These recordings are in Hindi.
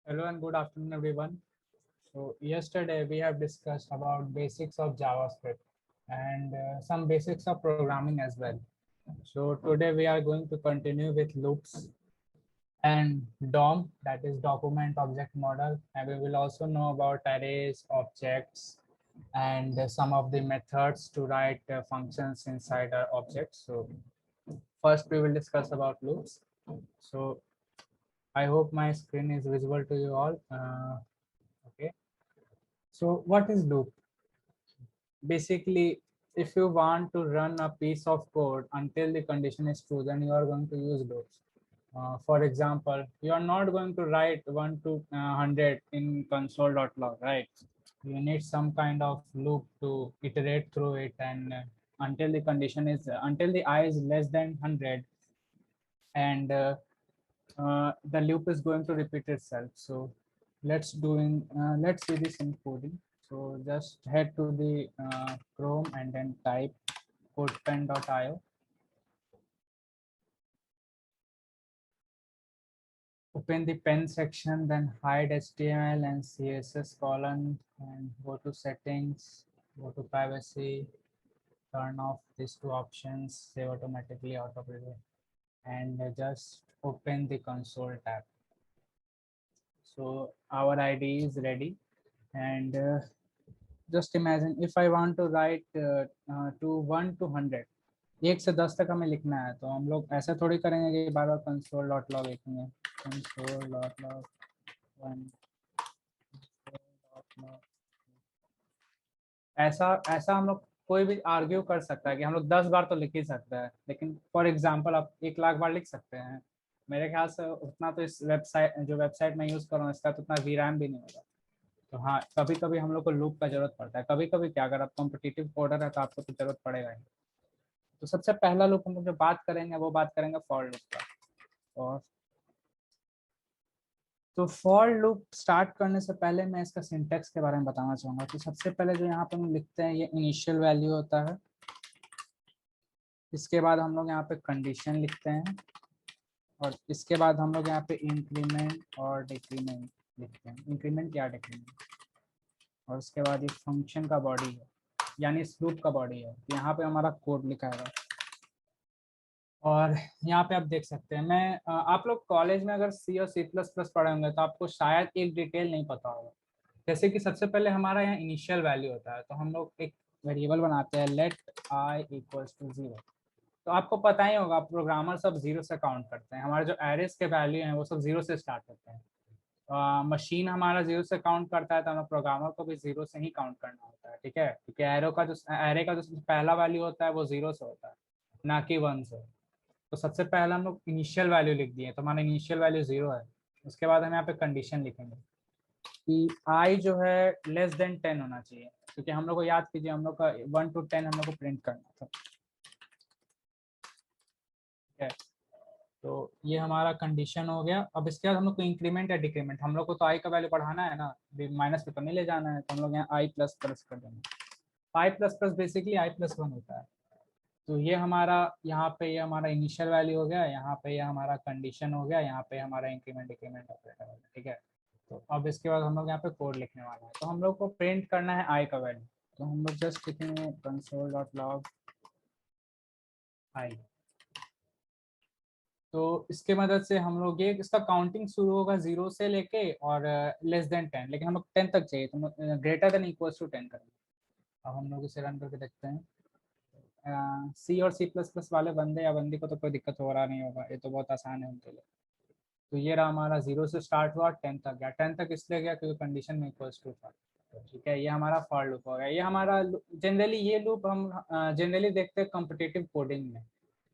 Hello and good afternoon, everyone. So yesterday we have discussed about basics of JavaScript and some basics of programming as well. So today we are going to continue with loops and DOM, that is document object model, and we will also know about arrays, objects, and some of the methods to write functions inside our objects. So first we will discuss about loops. So I hope my screen is visible to you all. Okay. So what is loop? Basically, if you want to run a piece of code until the condition is true, then you are going to use loops. For example, you are not going to write 1 to 100 in console.log, right? You need some kind of loop to iterate through it, and until the condition is until the I is less than 100, and the loop is going to repeat itself. So let's see this in coding. So just head to the Chrome and then type codepen.io. Open the pen section, then hide HTML and CSS column, and go to settings, go to privacy, turn off these two options, save automatically auto preview, and just open the console tab. So our ID is ready, and just imagine if I want to write to 1 to 100, 1 से 10 तक हमें लिखना है, तो हम लोग ऐसा थोड़ी करेंगे कि बार बार कंसोल डॉट लॉग लिखेंगे, कंसोल डॉट लॉग 1, ऐसा ऐसा हम लोग कोई भी आर्ग्यू कर सकता है कि हम लोग 10 बार तो लिख ही सकते हैं, लेकिन फॉर एग्जांपल आप 1 लाख बार लिख सकते हैं। मेरे ख्याल से उतना तो इस वेबसाइट में यूज कर रहा हूँ, इसका तो उतना वीराम भी नहीं होगा। तो हाँ, कभी कभी हम लोग को लूप का जरूरत पड़ता है, कभी कभी क्या, अगर आप कॉम्पिटिटिव कोडर है तो आपको तो जरूरत पड़ेगा ही। तो सबसे पहला लूप हम लोग जो बात करेंगे वो बात करेंगे फॉर लूप का। और तो फॉर लूप स्टार्ट करने से पहले मैं इसका सिंटेक्स के बारे में बताना चाहूंगा। तो सबसे पहले जो यहाँ पे हम लिखते हैं ये इनिशियल वैल्यू होता है। इसके बाद हम लोग यहाँ पे कंडीशन लिखते हैं, और इसके बाद हम लोग यहाँ पे इंक्रीमेंट और डिक्रीमेंट लिखते हैं, इंक्रीमेंट या डिक्रीमेंट। और उसके बाद ये फंक्शन का बॉडी है, यानी इस लूप का बॉडी है। यहाँ पे हमारा कोड लिखा है। और यहाँ पे आप देख सकते हैं, मैं आप लोग कॉलेज में अगर सी और C++ पढ़े होंगे तो आपको शायद एक डिटेल नहीं पता होगा। जैसे कि सबसे पहले हमारा यहाँ इनिशियल वैल्यू होता है, तो हम लोग एक वेरिएबल बनाते हैं लेट I इक्वल्स टू 0। तो आपको पता ही होगा, प्रोग्रामर सब 0 से काउंट करते हैं। हमारे जो एरेस के वैल्यू हैं वो सब 0 से स्टार्ट होते हैं। मशीन हमारा 0 से काउंट करता है, तो हमें प्रोग्रामर को भी 0 से ही काउंट करना होता है, ठीक है? क्योंकि एरे का जो पहला वैल्यू होता है वो 0 से होता है, ना कि 1 से। तो सबसे पहले हम लोग इनिशियल वैल्यू लिख दिए, तो हमारा इनिशियल वैल्यू 0 है। उसके बाद हम यहाँ पे कंडीशन लिखेंगे कि आई जो है लेस देन 10 होना चाहिए, क्योंकि हम लोग को याद कीजिए, हम लोग का 1 to 10 हम लोग को प्रिंट करना था, ठीक है? तो ये हमारा कंडीशन हो गया। अब इसके बाद हम लोग को इंक्रीमेंट या डिक्रीमेंट, हम लोग को तो आई का वैल्यू बढ़ाना है ना, माइनस पे तो नहीं ले जाना है, तो हम लोग यहाँ आई प्लस प्लस कर देंगे। I plus plus basically I plus 1 होता है। तो ये हमारा यहाँ पे ये हमारा इनिशियल वैल्यू हो गया, यहाँ पे ये हमारा कंडीशन हो गया, यहाँ पे हमारा इंक्रीमेंट डिक्रीमेंट ऑपरेटर हो गया, ठीक है? तो अब इसके बाद हम लोग यहाँ पे कोड लिखने वाले हैं। तो हम लोग को प्रिंट करना है आई का वैल्यू, तो हम लोग जस्ट लिखेंगे कंसोल डॉट लॉग आई। तो इसके मदद से हम लोग ये इसका काउंटिंग शुरू होगा 0 से लेके और लेस देन 10, लेकिन हम लोग 10 तक चाहिए, तो ग्रेटर देन इक्वल्स टू 10 करेंगे। अब हम लोग इसे रन करके देखते हैं। सी और C++ वाले बंदे या बंदी को तो कोई दिक्कत हो रहा नहीं होगा, ये तो बहुत आसान है उनके लिए। तो ये रहा हमारा 0 से स्टार्ट हुआ 10 तक गया। 10 तक इसलिए गया क्योंकि कंडीशन में इक्वल्स टू था, तो ठीक है? ये हमारा फॉर लूप हो गया। ये हमारा जनरली ये लूप हम जनरली देखते हैं कॉम्पिटिटिव कोडिंग में,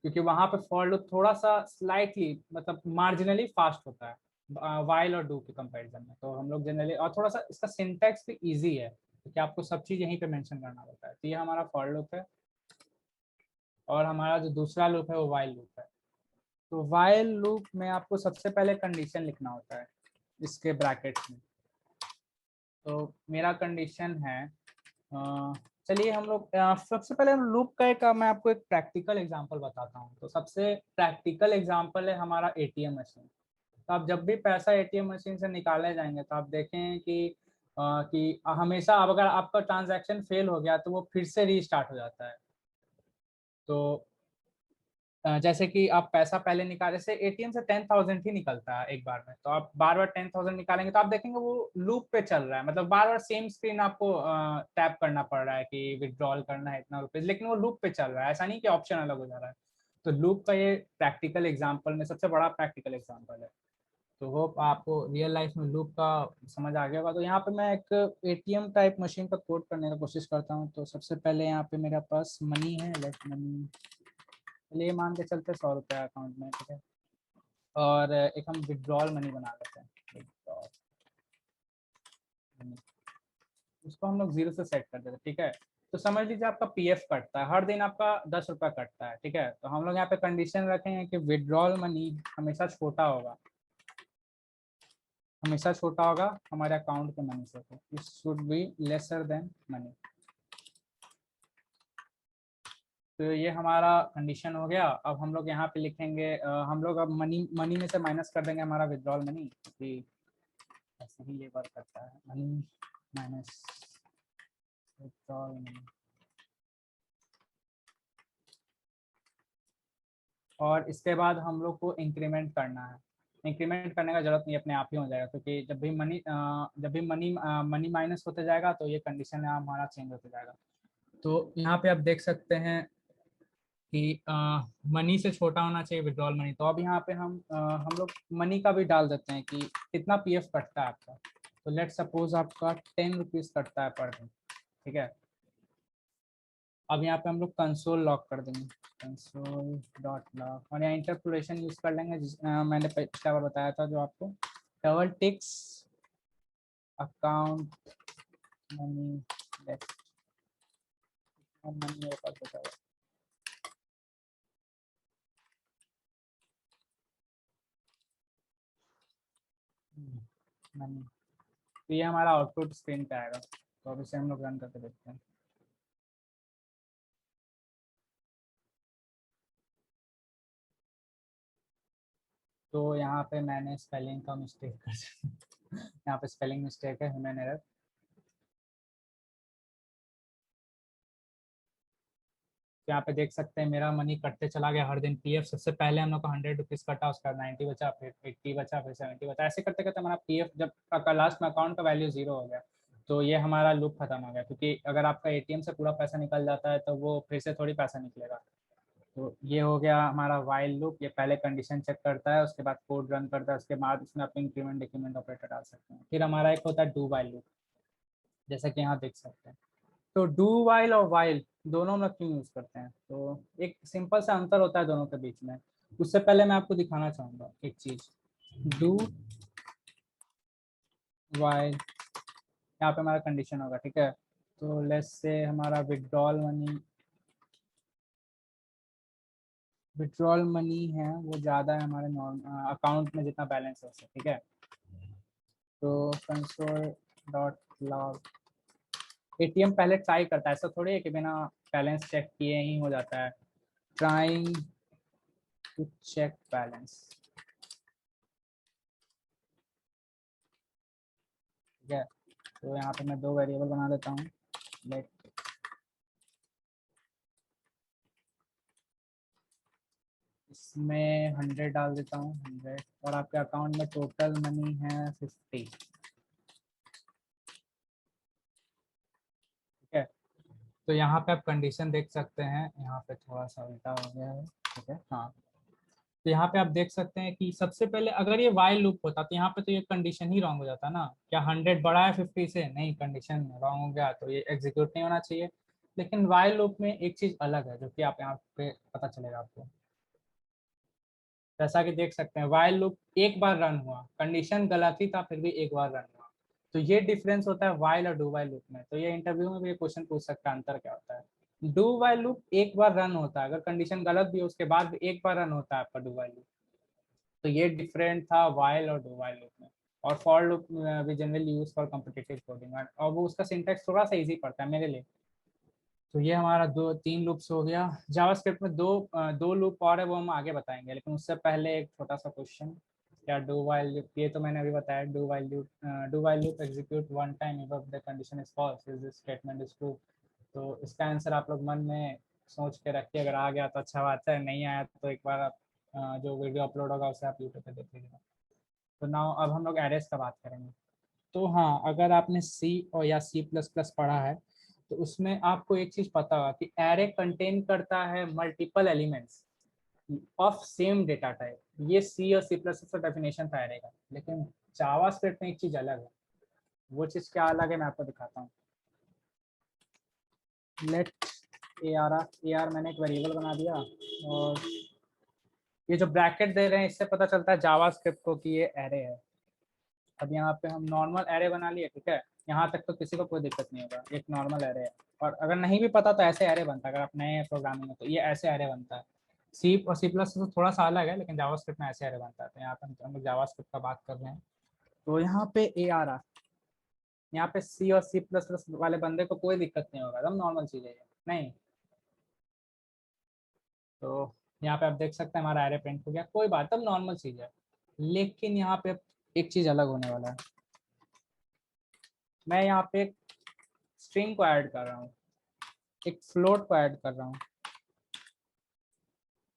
क्योंकि वहाँ पे फॉर लूप थोड़ा सा स्लाइटली मतलब मार्जिनली फास्ट होता है वाइल और डू के कंपैरिजन में। तो हम लोग जनरली, और थोड़ा सा इसका सिंटैक्स भी ईजी है, क्योंकि आपको सब चीज़ यहीं पे मेंशन करना होता है। तो ये हमारा फॉर लूप है। और हमारा जो दूसरा लूप है वो वाइल लूप है। तो वाइल लूप में आपको सबसे पहले कंडीशन लिखना होता है इसके ब्रैकेट्स में। तो मेरा कंडीशन है, चलिए हम लोग सबसे पहले लूप का एक मैं आपको एक प्रैक्टिकल एग्जांपल बताता हूँ। तो सबसे प्रैक्टिकल एग्जांपल है हमारा ATM मशीन। तो आप जब भी पैसा एटीएम मशीन से निकाले जाएंगे तो आप देखें कि हमेशा अब अगर आपका ट्रांजैक्शन फेल हो गया तो वो फिर से रीस्टार्ट हो जाता है। तो जैसे कि आप पैसा पहले निकाल, जैसे एटीएम से 10,000 ही निकलता है एक बार में, तो आप बार बार 10,000 निकालेंगे तो आप देखेंगे वो लूप पे चल रहा है, मतलब बार बार सेम स्क्रीन आपको टैप करना पड़ रहा है कि विड्रॉल करना है इतना रुपये, लेकिन वो लूप पे चल रहा है, ऐसा नहीं कि ऑप्शन अलग हो जा रहा है। तो लूप का ये प्रैक्टिकल एग्जाम्पल में सबसे बड़ा प्रैक्टिकल एग्जाम्पल है। तो होप आपको रियल लाइफ में लूप का समझ आ गया होगा। तो यहाँ पे मैं एक एटीएम टाइप मशीन का कोड करने का कोशिश करता हूँ। तो सबसे पहले यहाँ पे मेरे पास मनी है, लेट मनी, चलिए मान के चलते 100 रुपये अकाउंट में, ठीक है। और एक हम विड्रॉल मनी बना लेते हैं, विड्रॉल मनी, उसको हम लोग 0 से सेट कर देते हैं, ठीक है। तो समझ लीजिए आपका पीएफ कटता है हर दिन, आपका 10 रुपया कटता है, ठीक है। तो हम लोग यहाँ पे कंडीशन रखेंगे कि विड्रॉल मनी हमेशा छोटा होगा, हमेशा छोटा होगा हमारे अकाउंट के मनी से, तो it should be lesser than money. तो ये हमारा कंडीशन हो गया। अब हम लोग यहाँ पे लिखेंगे हम लोग अब मनी मनी में से माइनस कर देंगे हमारा विड्रॉल मनी, कि ऐसे ही ये वर्क करता है, मनी माइनस विड्रॉल मनी। और इसके बाद हम लोग को इंक्रीमेंट करना है। इंक्रीमेंट करने का जरूरत नहीं, अपने आप ही हो जाएगा, क्योंकि जब भी मनी माइनस होते जाएगा तो ये कंडीशन हमारा चेंज होते जाएगा। तो यहाँ पे आप देख सकते हैं कि मनी से छोटा होना चाहिए विड्रॉल मनी। तो अब यहाँ पे हम लोग मनी का भी डाल देते हैं कि कितना पीएफ कटता है आपका। तो लेट सपोज आपका 10 रुपीज कटता है पर दिन, ठीक है। अब यहाँ पे हम लोग कंसोल लॉक कर देंगे, कंसोल डॉट लॉक, और यहाँ इंटरपोलेशन यूज कर लेंगे मैंने पिछला बार बताया था जो आपको, double ticks account money left money होगा मनी। तो ये हमारा आउटपुट स्क्रीन पे आएगा। तो अब इसे हम लोग रन करके देखते हैं। तो यहाँ पे मैंने स्पेलिंग का मिस्टेक कर दिया। यहाँ पे स्पेलिंग मिस्टेक है, ह्यूमन एरर। तो यहाँ पे देख सकते हैं मेरा मनी कटते चला गया हर दिन। पीएफ सबसे पहले हम लोग को 100 रुपीज कटा, उसका 90 बचा, फिर 80 बचा, फिर 70 बचा, ऐसे करते करते हमारा पीएफ जब लास्ट में अकाउंट का वैल्यू 0 हो गया तो ये हमारा लूप खत्म हो गया। क्योंकि अगर आपका एटीएम से पूरा पैसा निकल जाता है तो वो फिर से थोड़ी पैसा निकलेगा। तो ये हो गया हमारा वाइल लूप। ये पहले कंडीशन चेक करता है, उसके बाद कोड रन करता है, उसके बाद उसमें आप इंक्रीमेंट डिक्रीमेंट ऑपरेटर डाल सकते हैं। फिर हमारा एक होता है डू वाइल लूप, जैसा कि यहाँ देख सकते हैं। तो डू वाइल और वाइल दोनों में क्यों यूज करते हैं, तो एक सिंपल सा अंतर होता है दोनों के बीच में। उससे पहले मैं आपको दिखाना चाहूंगा एक चीज। डू वाइल, यहाँ पे हमारा कंडीशन होगा, ठीक है। तो लेट्स से हमारा विड्रॉल मनी है वो ज़्यादा है हमारे नॉर्मल अकाउंट में जितना बैलेंस है उससे, ठीक है। तो कंसोल डॉट लॉग, एटीएम पहले ट्राई करता है, ऐसा थोड़ी है कि बिना बैलेंस चेक किए ही हो जाता है। ट्राइंग टू चेक बैलेंस, ठीक है। तो यहाँ पे मैं 2 वेरिएबल बना देता हूँ। लेट इसमें 100 डाल देता हूँ, 100, और आपके अकाउंट में टोटल मनी है 50, ठीक है। तो यहाँ पे आप कंडीशन देख सकते हैं, यहाँ पे थोड़ा सा उल्टा हो गया है, ठीक है, हाँ। तो यहाँ पे आप देख सकते हैं कि सबसे पहले अगर ये वाइल लूप होता तो यहाँ पे तो ये कंडीशन ही रॉन्ग हो जाता ना। क्या 100 बड़ा है 50 से? नहीं, कंडीशन रॉन्ग हो गया तो ये एग्जीक्यूट नहीं होना चाहिए। लेकिन वाइल लूप में एक चीज अलग है जो कि आप यहाँ पे पता चलेगा आपको। जैसा कि देख सकते हैं वाइल लूप एक बार रन हुआ, कंडीशन गलत ही था फिर भी एक बार रन हुआ। तो ये डिफरेंस होता है वाइल और डू वाइल लूप में। तो ये इंटरव्यू में भी ये क्वेश्चन पूछ सकता है, अंतर क्या होता है। डू वाइल लूप एक बार रन होता है, अगर कंडीशन गलत भी हो उसके बाद भी एक बार रन होता है आपका डू वाइल लूप। तो ये डिफरेंट था वाइल और डू वाइल लूप में। और फॉर लूप भी generally use for competitive coding, और वो उसका सिंटैक्स थोड़ा सा इजी पड़ता है मेरे लिए। तो ये हमारा 2-3 लूप्स हो गया। जावास्क्रिप्ट में दो लूप और है, वो हम आगे बताएंगे, लेकिन उससे पहले एक छोटा सा क्वेश्चन। या डू वाइल लूप, ये तो मैंने अभी बताया। Do while loop execute one time if the condition is false is this statement is true. तो इसका आंसर आप लोग मन में सोच के रखिए, अगर आ गया तो अच्छा बात है, नहीं आया तो एक बार आप जो वीडियो अपलोड होगा उसे आप यूट्यूब पे देख लीजिएगा। तो नाउ अब हम लोग एरेस का बात करेंगे। तो हाँ, अगर आपने सी और या सी प्लस प्लस पढ़ा है तो उसमें आपको एक चीज पता होगा कि एरे कंटेन करता है multiple elements of same data type. ये सी और सी प्लस का डेफिनेशन था एरे का। लेकिन जावास्क्रिप्ट में एक चीज अलग है। वो चीज क्या अलग है मैं आपको दिखाता हूँ। लेट ए आर मैंने एक वेरिएबल बना दिया, और ये जो ब्रैकेट दे रहे हैं इससे पता चलता है जावास्क्रिप्ट को कि ये एरे है। अब यहाँ पे हम नॉर्मल एरे बना लिए, ठीक है, यहाँ तक तो किसी को कोई दिक्कत नहीं होगा, एक नॉर्मल एरे है। और अगर नहीं भी पता तो ऐसे एरे बनता है, अगर आप नए हैं प्रोग्रामिंग में तो ये ऐसे एरे बनता है। सी और सी प्लस तो थोड़ा सा अलग है, लेकिन जावास्क्रिप्ट में ऐसे एरे बनता है। तो यहाँ पे हम लोग जावास्क्रिप्ट का बात कर रहे हैं। तो यहाँ पे ए आ रहा, यहाँ पे सी और सी प्लस प्लस वाले बंदे को कोई दिक्कत नहीं होगा, एकदम नॉर्मल चीज़ है ये। नहीं तो यहाँ पे आप देख सकते हैं हमारा एरे प्रिंट हो गया, कोई बात, तब नॉर्मल चीज़ है। लेकिन यहाँ पे एक चीज़ अलग होने वाला है। मैं यहाँ पे एक स्ट्रिंग को ऐड कर रहा हूँ, एक फ्लोट को ऐड कर रहा हूँ,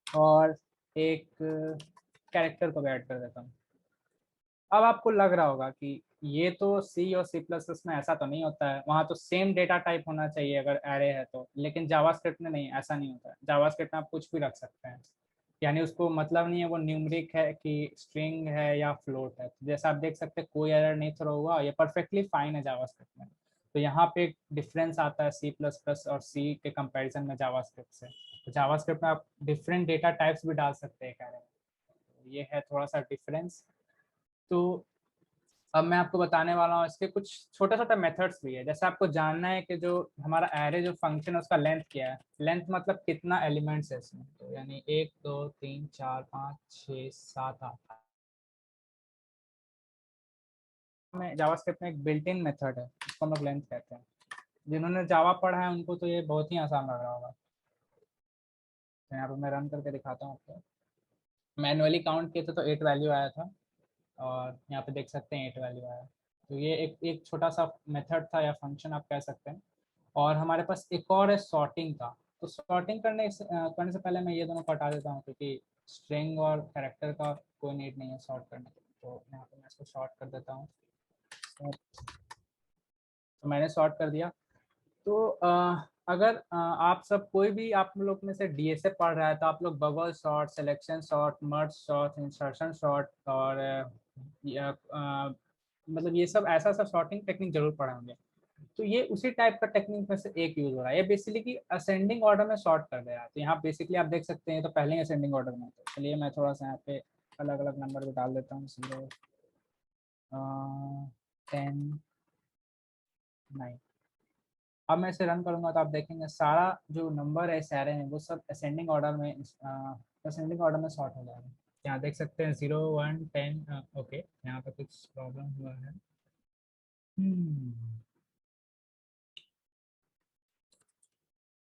और एक कैरेक्टर को भी ऐड कर देता हूँ। अब आपको लग रहा होगा कि ये तो सी और सी प्लस प्लस में ऐसा तो नहीं होता है, वहाँ तो सेम डेटा टाइप होना चाहिए अगर एरे है तो। लेकिन जावास्क्रिप्ट में नहीं, ऐसा नहीं होता है। जावास्क्रिप्ट में आप कुछ भी रख सकते हैं, यानी उसको मतलब नहीं है वो न्यूमरिक है कि स्ट्रिंग है या फ्लोट है। जैसा आप देख सकते हैं कोई एरर नहीं थ्रो हुआ, ये परफेक्टली फाइन है जावास्क्रिप्ट में। तो यहाँ पे एक डिफरेंस आता है सी प्लस प्लस और सी के कंपैरिजन में जावास्क्रिप्ट से। तो जावास्क्रिप्ट में आप डिफरेंट डेटा टाइप्स भी डाल सकते हैं एक एरे में। ये है थोड़ा सा डिफरेंस। तो अब मैं आपको बताने वाला हूँ इसके कुछ छोटे छोटे मेथड्स भी है। जैसे आपको जानना है कि जो हमारा एरे जो फंक्शन है उसका लेंथ क्या है। लेंथ मतलब कितना एलिमेंट्स है इसमें, तो यानी 1 2 3 4 5 6 7 8 में जावास्क्रिप्ट में एक बिल्ट इन मेथड है, उसको हम लोग लेंथ कहते हैं। जिन्होंने जावा पढ़ा है उनको तो ये बहुत ही आसान लग रहा होगा। तो यहाँ पर मैं रन करके दिखाता हूँ आपको। मैनुअली काउंट किए थे तो 8 वैल्यू आया था, और यहाँ पे देख सकते हैं 8 वैल्यू आया। तो ये एक छोटा सा मेथड था या फंक्शन आप कह सकते हैं। और हमारे पास एक और है सॉर्टिंग का। तो सॉर्टिंग करने से पहले मैं ये दोनों को हटा देता हूँ, क्योंकि स्ट्रिंग और कैरेक्टर का कोई नीड नहीं है सॉर्ट करने के लिए। तो यहाँ पे मैं इसको सॉर्ट कर देता हूँ। तो मैंने सॉर्ट कर दिया। तो अगर आप सब कोई भी आप लोग में से डीएसए पढ़ रहा है तो आप लोग bubble sort, selection sort, merge sort, insertion sort और मतलब ये सब ऐसा सब सॉर्टिंग टेक्निक जरूर पढ़े होंगे। तो ये उसी टाइप का टेक्निक में से एक यूज हो रहा है। ये बेसिकली कि असेंडिंग ऑर्डर में सॉर्ट कर दे रहा है। तो यहाँ बेसिकली आप देख सकते हैं तो पहले ही असेंडिंग ऑर्डर में। तो चलिए मैं थोड़ा सा यहाँ पे अलग अलग नंबर भी डाल देता हूँ। 0 10 9। अब मैं इसे रन करूंगा तो आप देखेंगे सारा जो नंबर है इस एरे में वो सब असेंडिंग ऑर्डर में सॉर्ट हो जाएगा। यहाँ देख सकते हैं 0 1 10। ओके, यहाँ पे कुछ प्रॉब्लम हुआ है।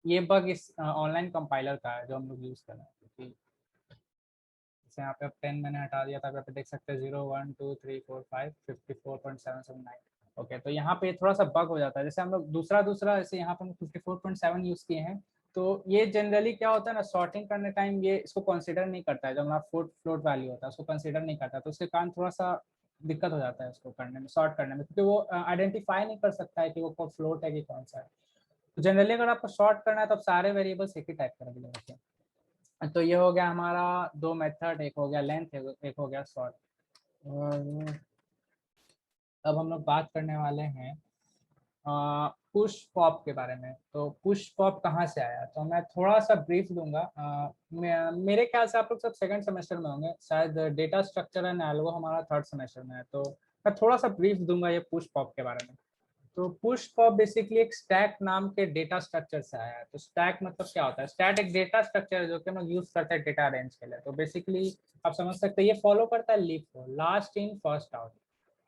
ये बग इस ऑनलाइन कंपाइलर का है जो हम लोग यूज़ कर रहे हैं। क्योंकि जैसे यहाँ पे अब 10 मैंने हटा दिया था, आप देख सकते हैं 0 1 2 3 4 5 54.779। ओके, तो यहाँ पे थोड़ा सा बग हो जाता है। जैसे हम लोग दूसरा दूसरा जैसे यहाँ पे हम 54.7 यूज़ किए हैं। तो ये जनरली क्या होता है ना, सॉर्टिंग करने टाइम ये इसको कंसीडर नहीं करता है। जो हमारा फ्लोट वैल्यू होता है उसको कंसीडर नहीं करता, तो उसके कारण थोड़ा सा दिक्कत हो जाता है उसको करने में, सॉर्ट करने में, क्योंकि वो आइडेंटिफाई नहीं कर सकता है कि वो फ्लोट है कि कौन सा है। तो जनरली अगर आपको सॉर्ट करना है तो आप सारे वेरिएबल्स एक ही टाइप करेंगे रखें। तो ये हो गया हमारा दो मेथड, एक हो गया लेंथ, एक हो गया सॉर्ट। और अब हम लोग बात करने वाले हैं पुश पॉप के बारे में। तो पुश पॉप कहाँ से आया, तो मैं थोड़ा सा ब्रीफ दूंगा। मेरे ख्याल से आप लोग सब सेकंड सेमेस्टर में होंगे शायद। डेटा स्ट्रक्चर एंड एल्गो हमारा थर्ड सेमेस्टर में है। तो मैं थोड़ा सा ब्रीफ दूंगा ये पुश पॉप के बारे में। तो पुश पॉप बेसिकली एक स्टैक नाम के डेटा स्ट्रक्चर से आया है। तो स्टैक मतलब क्या होता है, स्टैक एक डेटा स्ट्रक्चर है जो कि हम लोग यूज करते हैं डेटा अरेंज के लिए। तो बेसिकली आप समझ सकते हैं ये फॉलो करता है लीफ को, लास्ट इन फर्स्ट आउट।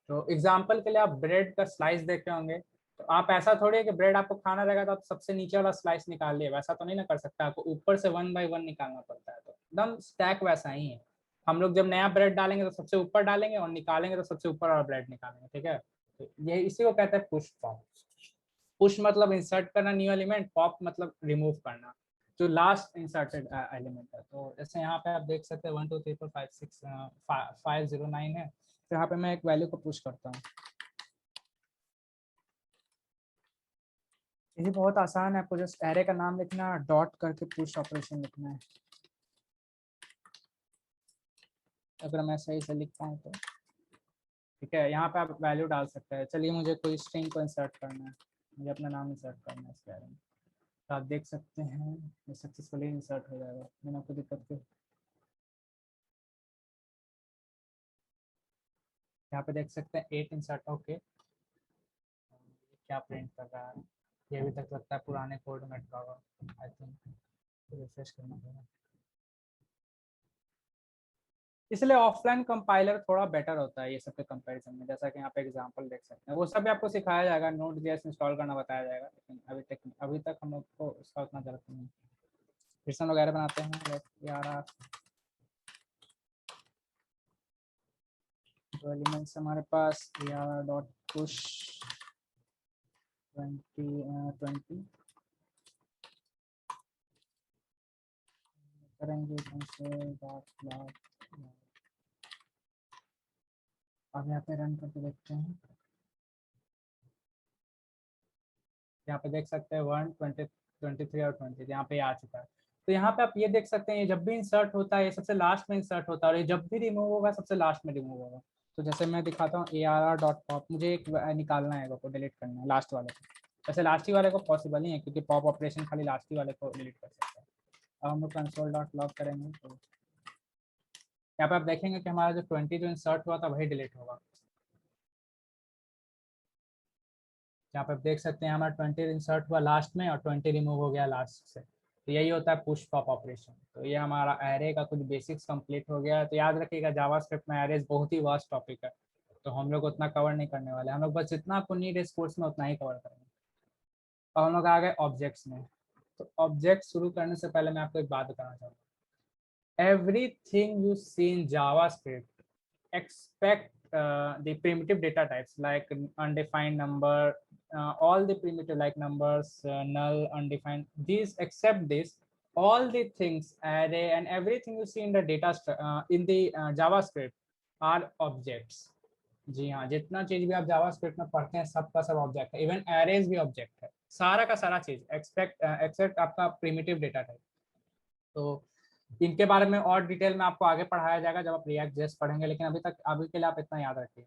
तो एग्जाम्पल के लिए आप ब्रेड का स्लाइस देखे होंगे। तो आप ऐसा थोड़ी है कि ब्रेड आपको खाना रहेगा तो आप सबसे नीचे वाला स्लाइस निकाल लिए, वैसा तो नहीं ना कर सकता, आपको ऊपर से 1 बाय 1 निकालना पड़ता है। तो एकदम स्टैक वैसा ही है। हम लोग जब नया ब्रेड डालेंगे तो सबसे ऊपर डालेंगे और निकालेंगे तो सबसे ऊपर वाला ब्रेड निकालेंगे, ठीक है। तो ये इसी को कहते हैं पुश पॉप। पुश मतलब इंसर्ट करना न्यू एलिमेंट, पॉप मतलब रिमूव करना जो लास्ट इंसर्टेड एलिमेंट है। तो जैसे यहाँ पे आप देख सकते हैं 1 2 3 4 5 6 509 है, तो यहाँ पे मैं एक वैल्यू को पुश करता हूँ। ये बहुत आसान है, आपको जस्ट एरे का नाम लिखना, डॉट करके पुश ऑपरेशन लिखना है। अगर मैं सही से लिख पाऊँ तो ठीक है। यहाँ पे आप वैल्यू डाल सकते हैं। चलिए मुझे कोई स्ट्रिंग को इंसर्ट करना है, मुझे अपना नाम इंसर्ट करना है इसके बारे में। तो आप देख सकते हैं ये सक्सेसफुली इंसर्ट हो जाएगा बिना कोई दिक्कत के। यहाँ पे देख सकते हैं 8 इंसर्ट, ओके। क्या प्रिंट कर रहा है, ये अभी तक लगता है पुराने कोड में अटका हुआ, आई थिंक रिफ्रेश करना पड़ेगा। इसलिए ऑफलाइन कंपाइलर थोड़ा बेटर होता है ये सब के कंपैरिजन में, जैसा कि यहाँ पे एग्जांपल देख सकते हैं। वो सब भी आपको सिखाया जाएगा, Node.js इंस्टॉल करना बताया जाएगा, लेकिन अभी तक हम लोग को उसका उतना जरूरत नहीं है। फिर वगैरह बनाते हैं यार। तो एलिमेंट्स हमारे पास यार डॉट पुश 20 करेंगे। अब यहाँ पे रन करके देखते हैं। यहाँ पे देख सकते हैं 1 20 23 और 20 यहाँ पे आ चुका है। तो यहाँ पे आप ये देख सकते हैं, ये जब भी इंसर्ट होता है ये सबसे लास्ट में इंसर्ट होता है, और ये जब भी रिमूव होगा सबसे लास्ट में रिमूव होगा। तो जैसे मैं दिखाता हूँ ARR.pop, मुझे एक निकालना है वो, डिलीट करना है लास्ट वाले को। वैसे लास्ट ही वाले को पॉसिबल नहीं है क्योंकि पॉप ऑपरेशन खाली लास्ट ही वाले को डिलीट कर सकता है। अब हम लोग console.log करेंगे तो यहाँ पे आप देखेंगे कि हमारा जो 20 जो इंसर्ट हुआ था वही डिलीट होगा। यहाँ पे आप देख सकते हैं हमारा 20 इंसर्ट हुआ लास्ट में और 20 रिमूव हो गया लास्ट से। तो यही होता है पुश पॉप ऑपरेशन। तो ये हमारा एरे का कुछ बेसिक्स कंप्लीट हो गया। तो याद रखिएगा जावास्क्रिप्ट में एरेज बहुत ही वास्ट टॉपिक है, तो हम लोग उतना कवर नहीं करने वाले, हम लोग बस जितना आपको नीड है इस कोर्स में उतना ही कवर करेंगे। और हम लोग आ गए ऑब्जेक्ट्स में। तो ऑब्जेक्ट शुरू करने से पहले मैं आपको एक बात बताना चाहूँगा। Everything you see in JavaScript expect the primitive data types like undefined number, all the primitive like numbers, null, undefined, these except this, all the things array and everything you see in the data in the javascript are objects। जी हाँ, जितना चीज भी आप जावास्क्रिप्ट में पढ़ते हैं सबका सब ऑब्जेक्ट है, इवन एरेज भी ऑब्जेक्ट है, सारा का सारा चीज एक्सेप्ट आपका प्रिमिटिव डेटा टाइप। तो इनके बारे में और डिटेल में आपको आगे पढ़ाया जाएगा जब आप रिएक्ट जेएस पढ़ेंगे, लेकिन अभी के लिए आप इतना याद रखिए।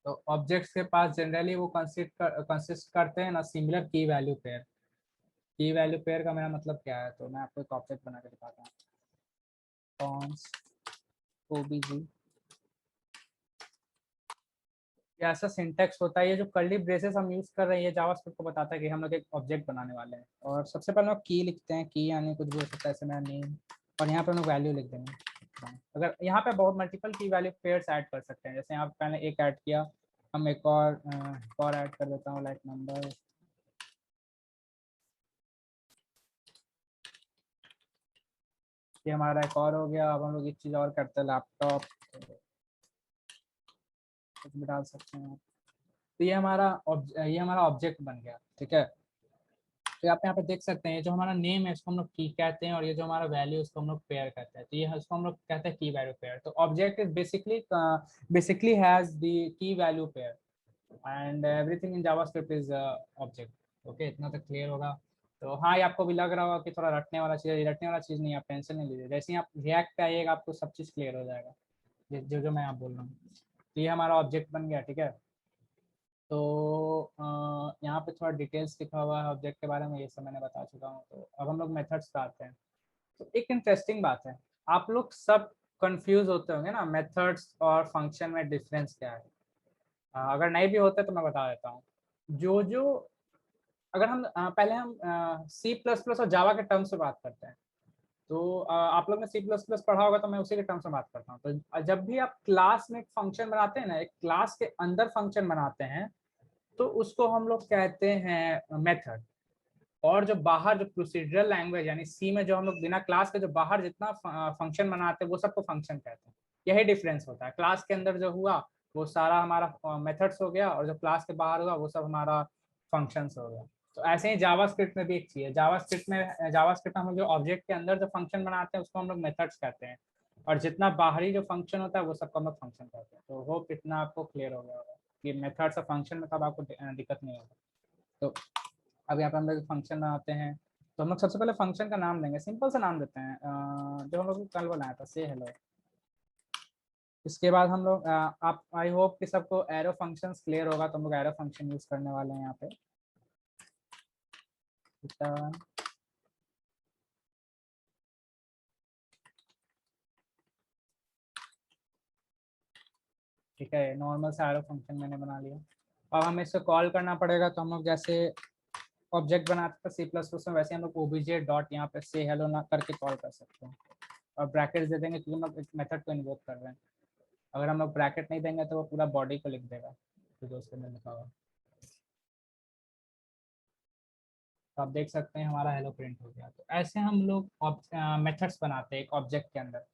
तो ऑब्जेक्ट्स के पास जनरली वो कंसिस्ट करते हैं ना सिंगुलर की वैल्यू पेयर। की वैल्यू पेयर का मेरा मतलब क्या है, तो मैं आपको एक ऑब्जेक्ट बना के दिखाता हूँ। कॉन्स्ट ओबीजी, ये ऐसा सिंटेक्स होता है, ये जो कर्ली ब्रेसेस हम यूज कर रहे हैं ये जावास्क्रिप्ट को बताता है कि हम लोग एक ऑब्जेक्ट बनाने वाले हैं। और सबसे पहले हम की लिखते हैं, की यानी कुछ भी हो सकता है, ऐसे मेरा नेम, और यहाँ पे हम लोग वैल्यू लिख देंगे। अगर यहाँ पे बहुत मल्टीपल की वैल्यू पेयर्स ऐड कर सकते हैं, जैसे यहाँ पहले एक ऐड किया, हम एक और ऐड कर देता हूँ लाइक नंबर। ये हमारा एक और हो गया। अब हम लोग एक चीज़ और करते हैं, लैपटॉप कुछ भी डाल सकते हैं। तो ये हमारा ऑब्जेक्ट बन गया, ठीक है। तो आप यहाँ पे देख सकते हैं जो हमारा नेम है इसको हम लोग की कहते हैं, और ये जो हमारा वैल्यू उसको हम लोग पेयर कहते हैं। तो ये इसको हम लोग कहते हैं की वैल्यू पेयर। तो object is basically has the key value pair and everything in JavaScript is object. Okay, इतना तक क्लियर होगा। तो हाँ, ये आपको भी लग रहा होगा कि थोड़ा रटने वाला चीज़ है, रटने वाला चीज़ नहीं, आप टेंशन नहीं लीजिए, जैसे ही आप रिएक्ट पे आइएगा आपको सब चीज़ क्लियर हो जाएगा जो जो मैं आप बोल रहा हूँ। तो ये हमारा ऑब्जेक्ट बन गया, ठीक है। तो यहाँ पे थोड़ा डिटेल्स लिखा हुआ है ऑब्जेक्ट के बारे में, ये सब मैंने बता चुका हूँ। तो अब हम लोग मेथड्स पे आते हैं। तो एक इंटरेस्टिंग बात है, आप लोग सब कंफ्यूज होते होंगे ना मेथड्स और फंक्शन में डिफरेंस क्या है। अगर नहीं भी होता तो मैं बता देता हूँ। जो अगर हम पहले हम सी प्लस प्लस और जावा के टर्म्स में बात करते हैं, तो आप लोग ने सी प्लस प्लस पढ़ा होगा, तो मैं उसी के टर्म्स में बात करता हूँ। तो जब भी आप क्लास में एक फंक्शन बनाते हैं ना, एक क्लास के अंदर फंक्शन बनाते हैं, तो उसको हम लोग कहते हैं मेथड। और जो बाहर जो प्रोसीजरल लैंग्वेज यानी सी में जो हम लोग बिना क्लास के जो बाहर जितना फंक्शन बनाते हैं वो सबको फंक्शन कहते हैं। यही डिफरेंस होता है, क्लास के अंदर जो हुआ वो सारा हमारा मेथड्स हो गया, और जो क्लास के बाहर हुआ वो सब हमारा फंक्शंस हो गया। तो ऐसे ही जावास्क्रिप्ट में भी एक चीज है, जावास्क्रिप्ट में हम लोग जो ऑब्जेक्ट के अंदर जो फंक्शन बनाते हैं उसको हम लोग मेथड्स कहते हैं, और जितना बाहरी जो फंक्शन होता है वो सबको हम लोग फंक्शन कहते हैं। तो होप इतना आपको क्लियर हो गया होगा कि मेथड्स और फंक्शन में कब आपको दिक्कत नहीं होगा। तो अब यहाँ पे हम लोग फंक्शन बनाते हैं, तो हम लोग सबसे पहले फंक्शन का नाम देंगे, सिंपल सा नाम देते हैं, जो हम लोग कल बनाया था, से हेलो। इसके बाद हम लोग आप आई होप कि सबको एरो फंक्शंस क्लियर होगा, तो हम लोग एरो फंक्शन यूज करने वाले हैं यहाँ पे। ठीक है, नॉर्मल सा एरो फंक्शन मैंने बना लिया। अब हमें इसको कॉल करना पड़ेगा, तो हम लोग जैसे ऑब्जेक्ट बनाते थे C++ में, वैसे हम लोग ओबीजे डॉट यहाँ पे से हेलो ना करके कॉल कर सकते हैं, और ब्रैकेट्स दे देंगे क्योंकि हम लोग एक मेथड को इन्वोक कर रहे हैं। अगर हम लोग ब्रैकेट नहीं देंगे तो वो पूरा बॉडी को लिख देगा, तो जो उसके अंदर लिखा हुआ। तो आप देख सकते हैं हमारा हेलो प्रिंट हो गया। तो ऐसे हम लोग मेथड्स बनाते हैं एक ऑब्जेक्ट के अंदर।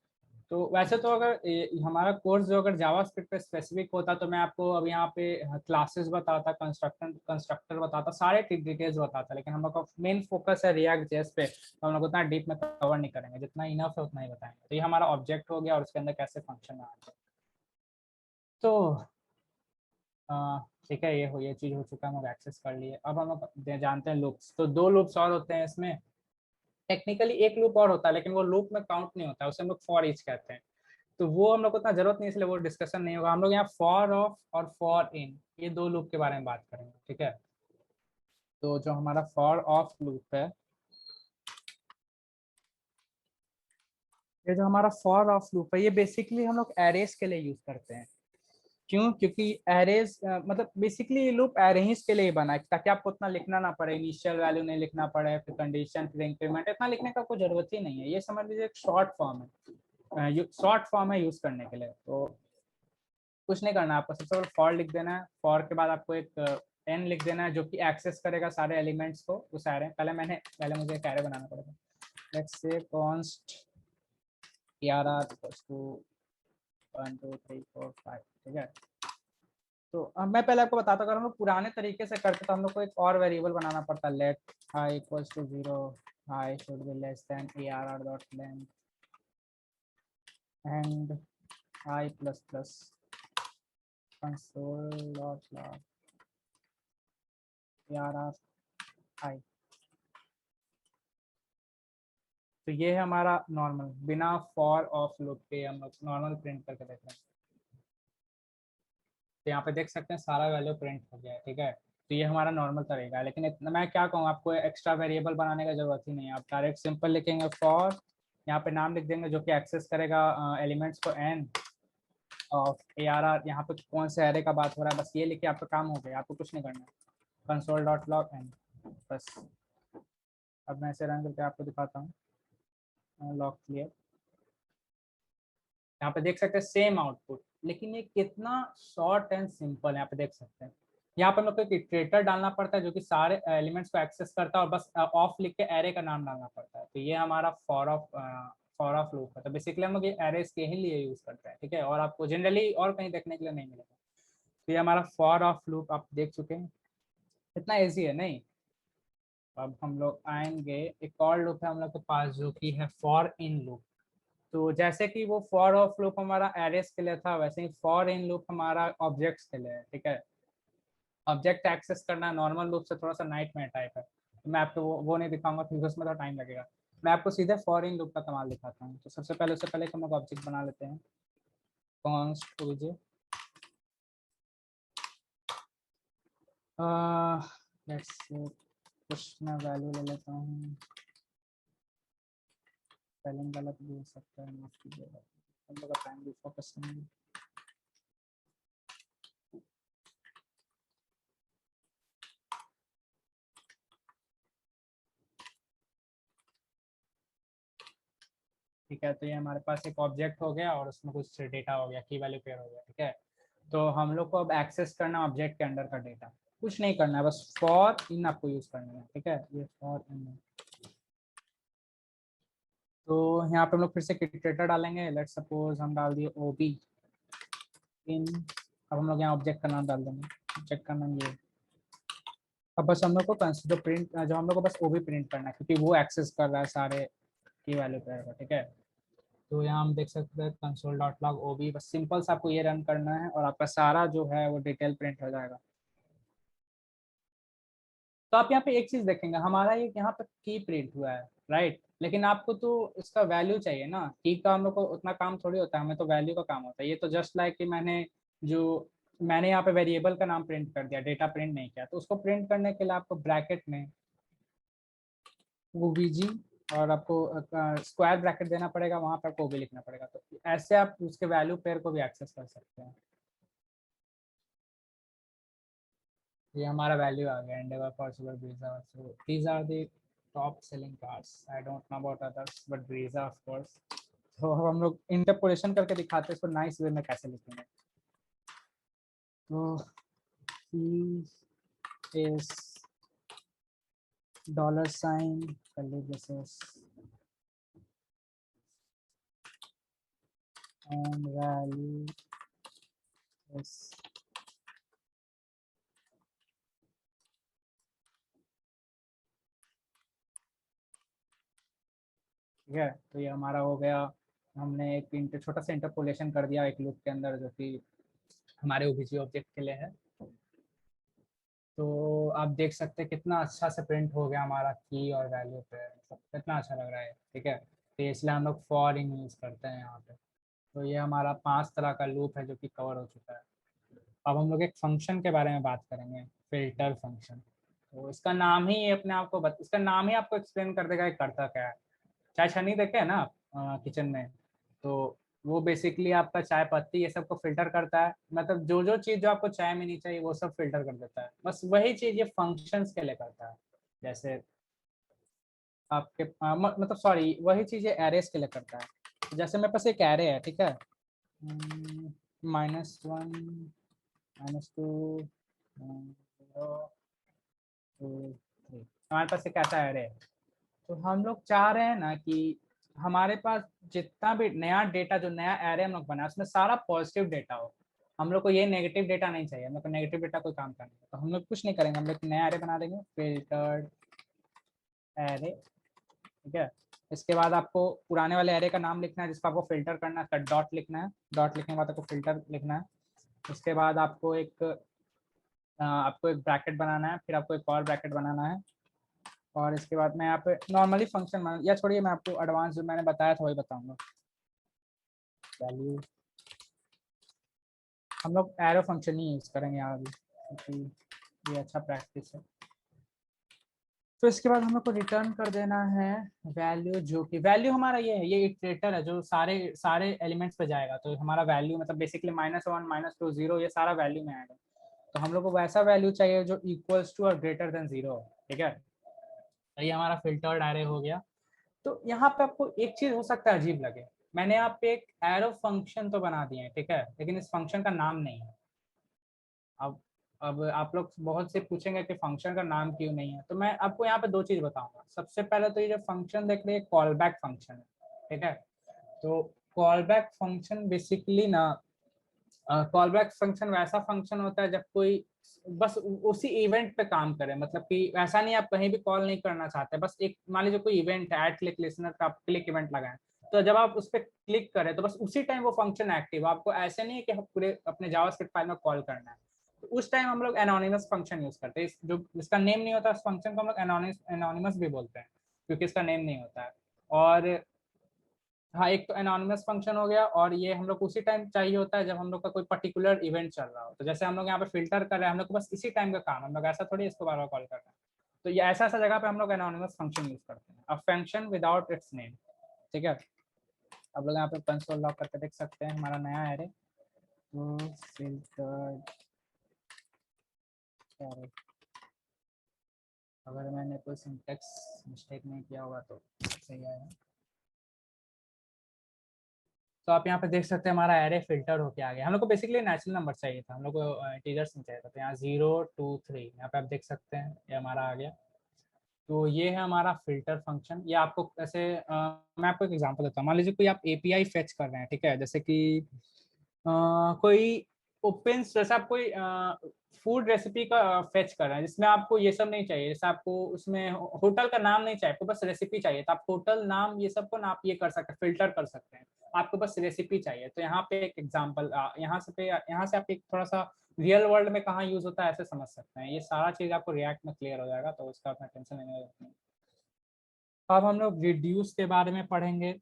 तो वैसे तो अगर हमारा कोर्स जो अगर जावास्क्रिप्ट पे स्पेसिफिक होता तो मैं आपको अब यहाँ पे क्लासेस बताता, कंस्ट्रक्टर बताता, सारे डिटेल्स बताता, लेकिन हम लोग का मेन फोकस है रिएक्ट जेएस पे, तो हम लोग उतना डीप में कवर नहीं करेंगे, जितना इनफ है उतना ही बताएंगे। तो ये हमारा ऑब्जेक्ट हो गया और उसके अंदर कैसे फंक्शन आते हैं। तो ठीक है, ये चीज हो चुका है, हम लोग एक्सेस कर लिए। अब हम लोग जानते हैं लूप्स, तो दो लूप्स और होते हैं इसमें। टेक्निकली एक लूप और होता है, लेकिन वो लूप में काउंट नहीं होता है, उसे हम लोग फॉर ईच कहते हैं। तो वो हम लोग को उतना जरूरत नहीं, इसलिए वो डिस्कशन नहीं होगा। हम लोग यहाँ फॉर ऑफ और फॉर इन, ये दो लूप के बारे में बात करेंगे, ठीक है। तो जो हमारा फॉर ऑफ लूप है, ये जो हमारा फॉर ऑफ लूप है, ये बेसिकली हम लोग एरेस के लिए यूज करते हैं। क्यों? क्योंकि एरेज मतलब बेसिकली ये लूप एरेज के लिए बना है, ताकि आपको उतना लिखना ना पड़े, इनिशियल वैल्यू नहीं लिखना पड़े, फिर कंडीशन, फिर इंक्रीमेंट, इतना लिखने का कोई जरूरत ही नहीं है। ये समझ लीजिए एक शॉर्ट फॉर्म है, शॉर्ट फॉर्म है यूज करने के लिए। तो कुछ नहीं करना, आपको सबसे पहले फॉर लिख देना है, फॉर के बाद आपको एक एन लिख देना है जो कि एक्सेस करेगा सारे एलिमेंट्स को उस एरे। पहले मुझे एक एरे बनाना पड़ेगा। Let's say const arr equals to 1 2 3 4 5, ठीक है। तो अब मैं पहले आपको बताता हूँ, अगर हम लोग पुराने तरीके से करते तो हम लोग को एक और वेरिएबल बनाना पड़ता, let i equals to 0, i should be less than arr dot length and i plus plus console dot log arr i. तो ये है हमारा नॉर्मल, बिना फॉर ऑफ लूप के हम लोग नॉर्मल प्रिंट करके देख रहे हैं। तो यहाँ पे देख सकते हैं सारा वैल्यू प्रिंट हो गया है, ठीक है। तो ये हमारा नॉर्मल तरीका है, लेकिन इतना मैं क्या कहूँ, आपको एक्स्ट्रा वेरिएबल बनाने की जरूरत ही नहीं है। आप डायरेक्ट सिंपल लिखेंगे फॉर, यहाँ पे नाम लिख देंगे जो कि एक्सेस करेगा एलिमेंट्स को एन ऑफ arr, यहाँ पे कौन से एरे का बात हो रहा है, बस ये लिखे आपका काम हो गया, आपको कुछ नहीं करना। कंसोल डॉट लॉग एन, बस। अब मैं इसे रन करके आपको दिखाता हूँ, लॉग क्लियर। यहाँ पे देख सकते हैं सेम आउटपुट, लेकिन ये कितना शॉर्ट एंड सिंपल है। यहाँ पे देख सकते हैं, यहाँ पे मतलब एक इटरेटर डालना पड़ता है जो कि सारे एलिमेंट्स को एक्सेस करता है, और बस ऑफ लिख के एरे का नाम डालना पड़ता है। तो ये हमारा फॉर ऑफ लूप है। तो बेसिकली हम लोग ये एरेस के ही लिए यूज करते हैं, ठीक है, और आपको जनरली और कहीं देखने के लिए नहीं मिलेगा। तो ये हमारा फॉर ऑफ लूप आप देख चुके हैं, इतना ईजी है नहीं। अब हम लोग आएंगे, एक और लूप है हम लोग के पास जो कि है फॉर इन लूप। तो जैसे कि वो फॉर ऑफ लूप हमारा एरेस के लिए था, वैसे ही फॉर इन लूप हमारा ऑब्जेक्ट्स के लिए है, ठीक है। ऑब्जेक्ट एक्सेस करना नॉर्मल लूप से थोड़ा सा नाइटमेयर टाइप है, तो मैं आपको वो नहीं दिखाऊंगा क्योंकि उसमें थोड़ा टाइम लगेगा। मैं आपको सीधे फॉर इन लूप का कमाल दिखाता हूँ। तो सबसे पहले, उससे पहले हम लोग ऑब्जेक्ट बना लेते हैं, कॉन्स्ट ओजे लेट्स कुछ मैं वैल्यू ले लेता हूँ, स्पेलिंग गलत भी हो सकता है, माफ कीजिएगा, हम लोग का टाइम भी फोकस करेंगे। ठीक है, तो ये हमारे पास एक ऑब्जेक्ट हो गया और उसमें कुछ डेटा हो गया, की वैल्यू पेयर हो गया, ठीक है। तो हम लोग को अब एक्सेस करना ऑब्जेक्ट के अंदर का डेटा। कुछ नहीं करना है, बस फॉर इन आपको यूज करना है, ठीक है, ये फॉर इन है। तो यहाँ पे हम लोग फिर से डेटा डालेंगे, लेट सपोज हम डाल दिए ओबी इन। अब हम लोग यहाँ ऑब्जेक्ट का नाम डाल देंगे, ऑब्जेक्ट का नाम ये। अब बस हम लोग को जो प्रिंट, जो हम लोग को बस ओबी प्रिंट करना है, क्योंकि वो एक्सेस कर रहा है सारे की वैल्यू पेयर का, ठीक है। तो यहाँ हम देख सकते हैं कंसोल डॉट लॉग ओबी, बस सिंपल सा आपको ये रन करना है और आपका सारा जो है वो डिटेल प्रिंट हो जाएगा। तो आप यहाँ पे एक चीज देखेंगे, हमारा ये यहाँ पे की प्रिंट हुआ है, राइट, लेकिन आपको तो इसका वैल्यू चाहिए ना, की का हम लोग को उतना काम थोड़ी होता है, हमें तो वैल्यू का काम होता है। ये तो जस्ट लाइक कि मैंने यहाँ पे वेरिएबल का नाम प्रिंट कर दिया, डेटा प्रिंट नहीं किया, तो उसको प्रिंट करने के लिए आपको ब्रैकेट में ओबीजी और आपको स्क्वायर ब्रैकेट देना पड़ेगा, वहां पर आपको भी लिखना पड़ेगा। तो ऐसे आप उसके वैल्यू पेयर को भी एक्सेस कर सकते हैं। ये हमारा वैल्यू आ गया, Endeavour Fortuner Brezza, so these are the top selling cars, I don't know about others but Brezza of course. तो अब हम लोग इंटरपोलेशन करके दिखाते हैं इसको नाइस वे में कैसे लिखेंगे। तो is dollar sign curly braces and value is, ठीक है। तो ये हमारा हो गया, हमने एक छोटा सा इंटरपोलेशन कर दिया एक लूप के अंदर, जो कि हमारे ओबीजी ऑब्जेक्ट के लिए है। तो आप देख सकते हैं कितना अच्छा से प्रिंट हो गया हमारा की और वैल्यू पे, मतलब कितना अच्छा लग रहा है, ठीक है। तो इसलिए हम लोग फॉर इन यूज करते हैं यहाँ पे। तो ये हमारा 5 तरह का लूप है जो कि कवर हो चुका है। अब हम लोग एक फंक्शन के बारे में बात करेंगे, फिल्टर फंक्शन। तो इसका नाम ही अपने आप को इसका नाम ही आपको एक्सप्लेन कर देगा ये करता क्या है। चाय छन्नी देखे है ना आप किचन में, तो वो बेसिकली आपका चाय पत्ती ये सब को फिल्टर करता है, मतलब जो जो चीज़ जो आपको चाय में नहीं चाहिए वो सब फिल्टर कर देता है। बस वही चीज़ ये फंक्शंस के लिए करता है। जैसे आपके मतलब सॉरी, वही चीज़ ये एरेस के लिए करता है। तो जैसे मेरे पास एक एरे है, ठीक है, -1 -2 0 2 3, हमारे पास एक ऐसा एरे है। तो हम लोग चाह रहे हैं ना कि हमारे पास जितना भी नया डेटा, जो नया एरे हम लोग बनाए उसमें सारा पॉजिटिव डेटा हो। हम लोग को ये नेगेटिव डेटा नहीं चाहिए, हम लोग को नेगेटिव डेटा कोई काम करना है। तो हम लोग कुछ नहीं करेंगे, हम लोग नया एरे बना देंगे, फिल्टर्ड एरे, ठीक है। इसके बाद आपको पुराने वाले एरे का नाम लिखना है जिसको आपको फिल्टर करना है, डॉट लिखना है, डॉट लिखने के बाद आपको फिल्टर लिखना है। उसके बाद आपको एक ब्रैकेट बनाना है, फिर आपको एक और ब्रैकेट बनाना है, और इसके बाद मैं यहाँ पे नॉर्मली फंक्शन बना, या छोड़िए मैं आपको एडवांस जो मैंने बताया था वही बताऊंगा। वैल्यू हम लोग एरो फंक्शन ही यूज करेंगे यहाँ भी, क्योंकि ये अच्छा प्रैक्टिस है। तो इसके बाद हम लोग को रिटर्न कर देना है वैल्यू, जो कि वैल्यू हमारा ये है, ये इटरेटर है जो सारे सारे एलिमेंट्स पे जाएगा। तो हमारा वैल्यू मतलब बेसिकली -1 -2 0 ये सारा वैल्यू में आएगा। तो हम लोग को वैसा वैल्यू चाहिए जो इक्वल्स टू और ग्रेटर देन 0, ठीक है। तो ये हमारा फिल्टर्ड एरे हो गया। तो यहाँ पे आपको एक चीज हो सकता है अजीब लगे, मैंने यहाँ पे एक एरो फंक्शन तो बना दिया है, ठीक है, लेकिन इस फंक्शन का नाम नहीं है। अब अब आप लोग बहुत से पूछेंगे कि फंक्शन का नाम क्यों नहीं है, तो मैं आपको यहाँ पे दो चीज बताऊंगा। सबसे पहले तो ये जो फंक्शन देख रहे हैं कॉल बैक फंक्शन है, ठीक है। तो कॉल बैक फंक्शन बेसिकली ना, कॉल बैक फंक्शन वैसा फंक्शन होता है जब कोई बस उसी इवेंट पे काम करे, मतलब कि ऐसा नहीं आप कहीं भी कॉल नहीं करना चाहते, बस एक मान लीजिए कोई इवेंट है, ऐड क्लिक लिसनर का आप क्लिक इवेंट लगाएं, तो जब आप उस पर क्लिक करें तो बस उसी टाइम वो फंक्शन एक्टिव, आपको ऐसे नहीं है कि पूरे अपने जावास्क्रिप्ट फाइल में कॉल करना है। तो उस टाइम हम लोग एनोनिमस फंक्शन यूज करते हैं, जो जिसका नेम नहीं होता उस फंक्शन को हम लोग एनोनिमस भी बोलते हैं, क्योंकि इसका नेम नहीं होता है। और हाँ, एक तो एनोनिमस फंक्शन हो गया, और ये हम लोग को उसी टाइम चाहिए होता है जब हम लोग का कोई पर्टिकुलर इवेंट चल रहा हो। तो जैसे हम लोग यहाँ पे फिल्टर कर रहे हैं, हम लोग को बस इसी टाइम का काम, हम लोग ऐसा थोड़ी इसको बार बार कॉल कर रहे हैं। तो ये ऐसा ऐसा जगह पे हम लोग एनोनिमस फंक्शन यूज करते हैं, a function without its name, ठीक है। अब लोग यहाँ पे कंसोल लॉग करके देख सकते हैं हमारा नया एरे, तो फिल्टर एरे, अगर मैंने कोई सिंटेक्स मिस्टेक नहीं किया होगा तो सही आएगा। तो आप यहाँ पे देख सकते हैं हमारा एरे फिल्टर होके आ गया। हम लोग को बेसिकली नेचुरल नंबर चाहिए था, हम लोग को इंटीजर्स नहीं चाहिए था। तो यहाँ 0 2 3 यहाँ पे आप देख सकते हैं ये हमारा आ गया। तो ये है हमारा फिल्टर फंक्शन। ये आपको ऐसे मैं आपको एक एग्जांपल देता हूँ। मान लीजिए कोई आप एपीआई फेच कर रहे हैं, ठीक है, जैसे कि कोई ओपन, जैसे आप कोई फूड रेसिपी का फेच कर रहे हैं जिसमें आपको ये सब नहीं चाहिए, जैसे आपको उसमें होटल का नाम नहीं चाहिए, आपको बस रेसिपी चाहिए, तो आप होटल नाम ये सब को ना आप ये कर सकते हैं, फिल्टर कर सकते हैं। आपको बस रेसिपी चाहिए। तो यहाँ पे एक एग्जांपल, यहाँ से आप एक थोड़ा सा रियल वर्ल्ड में कहाँ यूज होता है ऐसे समझ सकते हैं। ये सारा चीज आपको रिएक्ट में क्लियर हो जाएगा, तो उसका अपना टेंशन लेने की जरूरत नहीं। अब हम लोग रिड्यूस के बारे में पढ़ेंगे।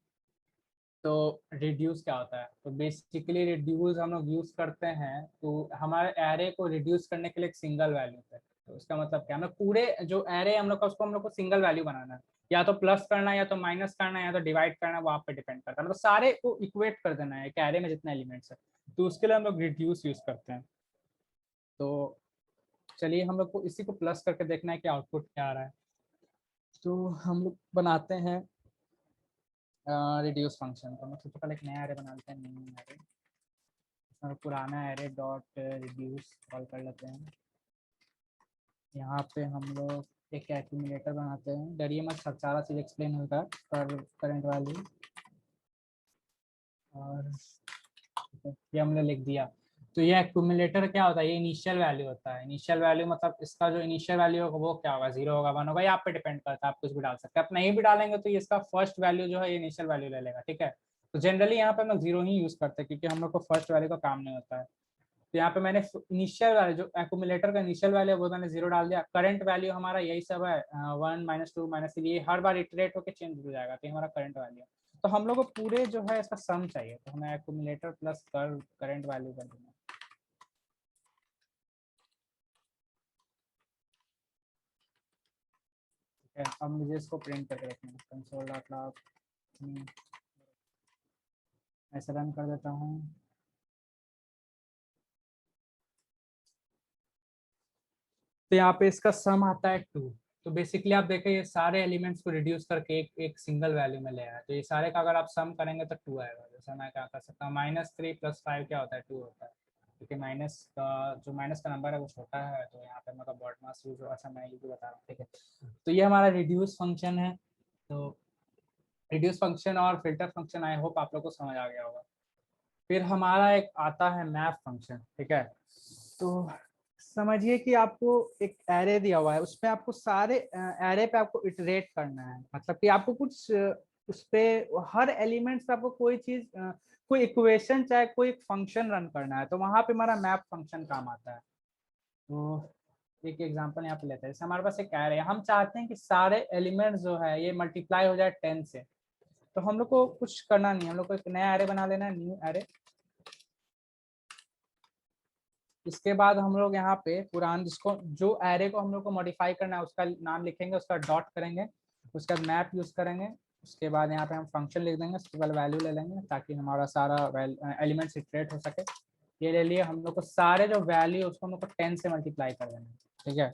तो रिड्यूस क्या होता है? तो बेसिकली रिड्यूस हम लोग यूज करते हैं तो हमारे एरे को रिड्यूस करने के लिए एक सिंगल वैल्यू है। तो उसका मतलब क्या, हम लोग पूरे जो एरे हम लोग का उसको हम लोग को सिंगल वैल्यू बनाना है, या तो प्लस करना है, या तो माइनस करना है, या तो डिवाइड करना है, वो आप पे डिपेंड करता है। मतलब सारे को इक्वेट कर देना है एक एरे में जितने एलिमेंट्स है, तो उसके लिए हम लोग रिड्यूस यूज करते हैं। तो चलिए हम लोग को इसी को प्लस करके देखना है कि आउटपुट क्या आ रहा है। तो हम लोग बनाते हैं रिड्यूस फंक्शन। तो हम सबसे पहले एक नया एरे बना लेते हैं, न्यू एरे। और पुराना एरे डॉट रिड्यूस कॉल कर लेते हैं। यहाँ पे हम लोग एक एक्यूमुलेटर बनाते हैं। डरिए मत, सब सारा चीज़ एक्सप्लेन होगा पर करंट वैल्यू। और ये हमने लिख दिया। तो ये एक्यूमुलेटर क्या होता है? ये इनिशियल वैल्यू होता है। इनिशियल वैल्यू मतलब इसका जो इनिशियल वैल्यू होगा वो क्या होगा? 0 होगा, 1 होगा, ये आप पे डिपेंड करता है, आप कुछ भी डाल सकते हैं। आप नहीं भी डालेंगे तो ये इसका फर्स्ट वैल्यू जो है ये इनिशियल वैल्यू ले लेगा, ठीक है। तो जनरली यहाँ पे हम लोग 0 ही यूज करते हैं क्योंकि हम लोग को फर्स्ट वैल्यू का काम नहीं होता है। तो यहाँ पे मैंने इनिशियल वैल्यू, जो एक्यूमुलेटर का इनिशियल वैल्यू है वो मैंने 0 डाल दिया। करंट वैल्यू हमारा यही सब है, 1 -2 -3, ये हर बार इटरेट होकर चेंज हो जाएगा, तो ये हमारा करंट वैल्यू है। तो हम लोग को पूरे जो है इसका सम चाहिए, तो हमें एक्यूमुलेटर प्लस करंट वैल्यू कर देना। ठीक है, अब मुझे इसको प्रिंट करके रखना है। कंसोल डॉट लॉग ऐसे रन कर देता हूँ। तो यहाँ पे इसका सम आता है 2। तो बेसिकली आप देखें ये सारे एलिमेंट्स को रिड्यूस करके एक एक सिंगल वैल्यू में ले आया। तो ये सारे का अगर आप सम करेंगे तो 2 आएगा। जैसे मैं क्या कर सकता हूँ, -3 + 5 क्या होता है? 2 होता है। क्योंकि माइनस का जो माइनस का नंबर है वो छोटा है, तो यहाँ पे मतलब बॉड मास यूज, अच्छा मैं ये भी बता रहा हूँ, ठीक है। तो ये हमारा रिड्यूस फंक्शन है। तो रिड्यूस फंक्शन और फिल्टर फंक्शन आई होप आप लोग को समझ आ गया होगा। फिर हमारा एक आता है मैप फंक्शन, ठीक है। तो समझिए कि आपको एक एरे दिया हुआ है, उसमें आपको सारे एरे पे आपको इटरेट करना है। मतलब कि आपको कुछ उस पे हर एलिमेंट्स पे आपको कोई चीज कोई इक्वेशन चाहे कोई फंक्शन रन करना है, तो वहां पे हमारा मैप फंक्शन काम आता है। तो एक एग्जांपल यहाँ पे लेते हैं। जैसे हमारे पास एक एरे है, हम चाहते हैं कि सारे एलिमेंट्स जो है ये मल्टीप्लाई हो जाए 10 से। तो हम लोग को कुछ करना नहीं है, हम लोग को एक नया एरे बना लेना है, न्यू एरे। इसके बाद हम लोग यहाँ पे पुरान जिसको जो एरे को हम लोग को मॉडिफाई करना है उसका नाम लिखेंगे, उसका डॉट करेंगे, उसका मैप यूज करेंगे। उसके बाद यहाँ पे हम फंक्शन लिख देंगे, उसके बाद वैल्यू ले लेंगे ताकि हमारा सारा एलिमेंट्स इटरेट हो सके। ये ले लिए हम लोग को सारे जो वैल्यू उसको हम लोग को 10 से मल्टीप्लाई कर देना है, ठीक है।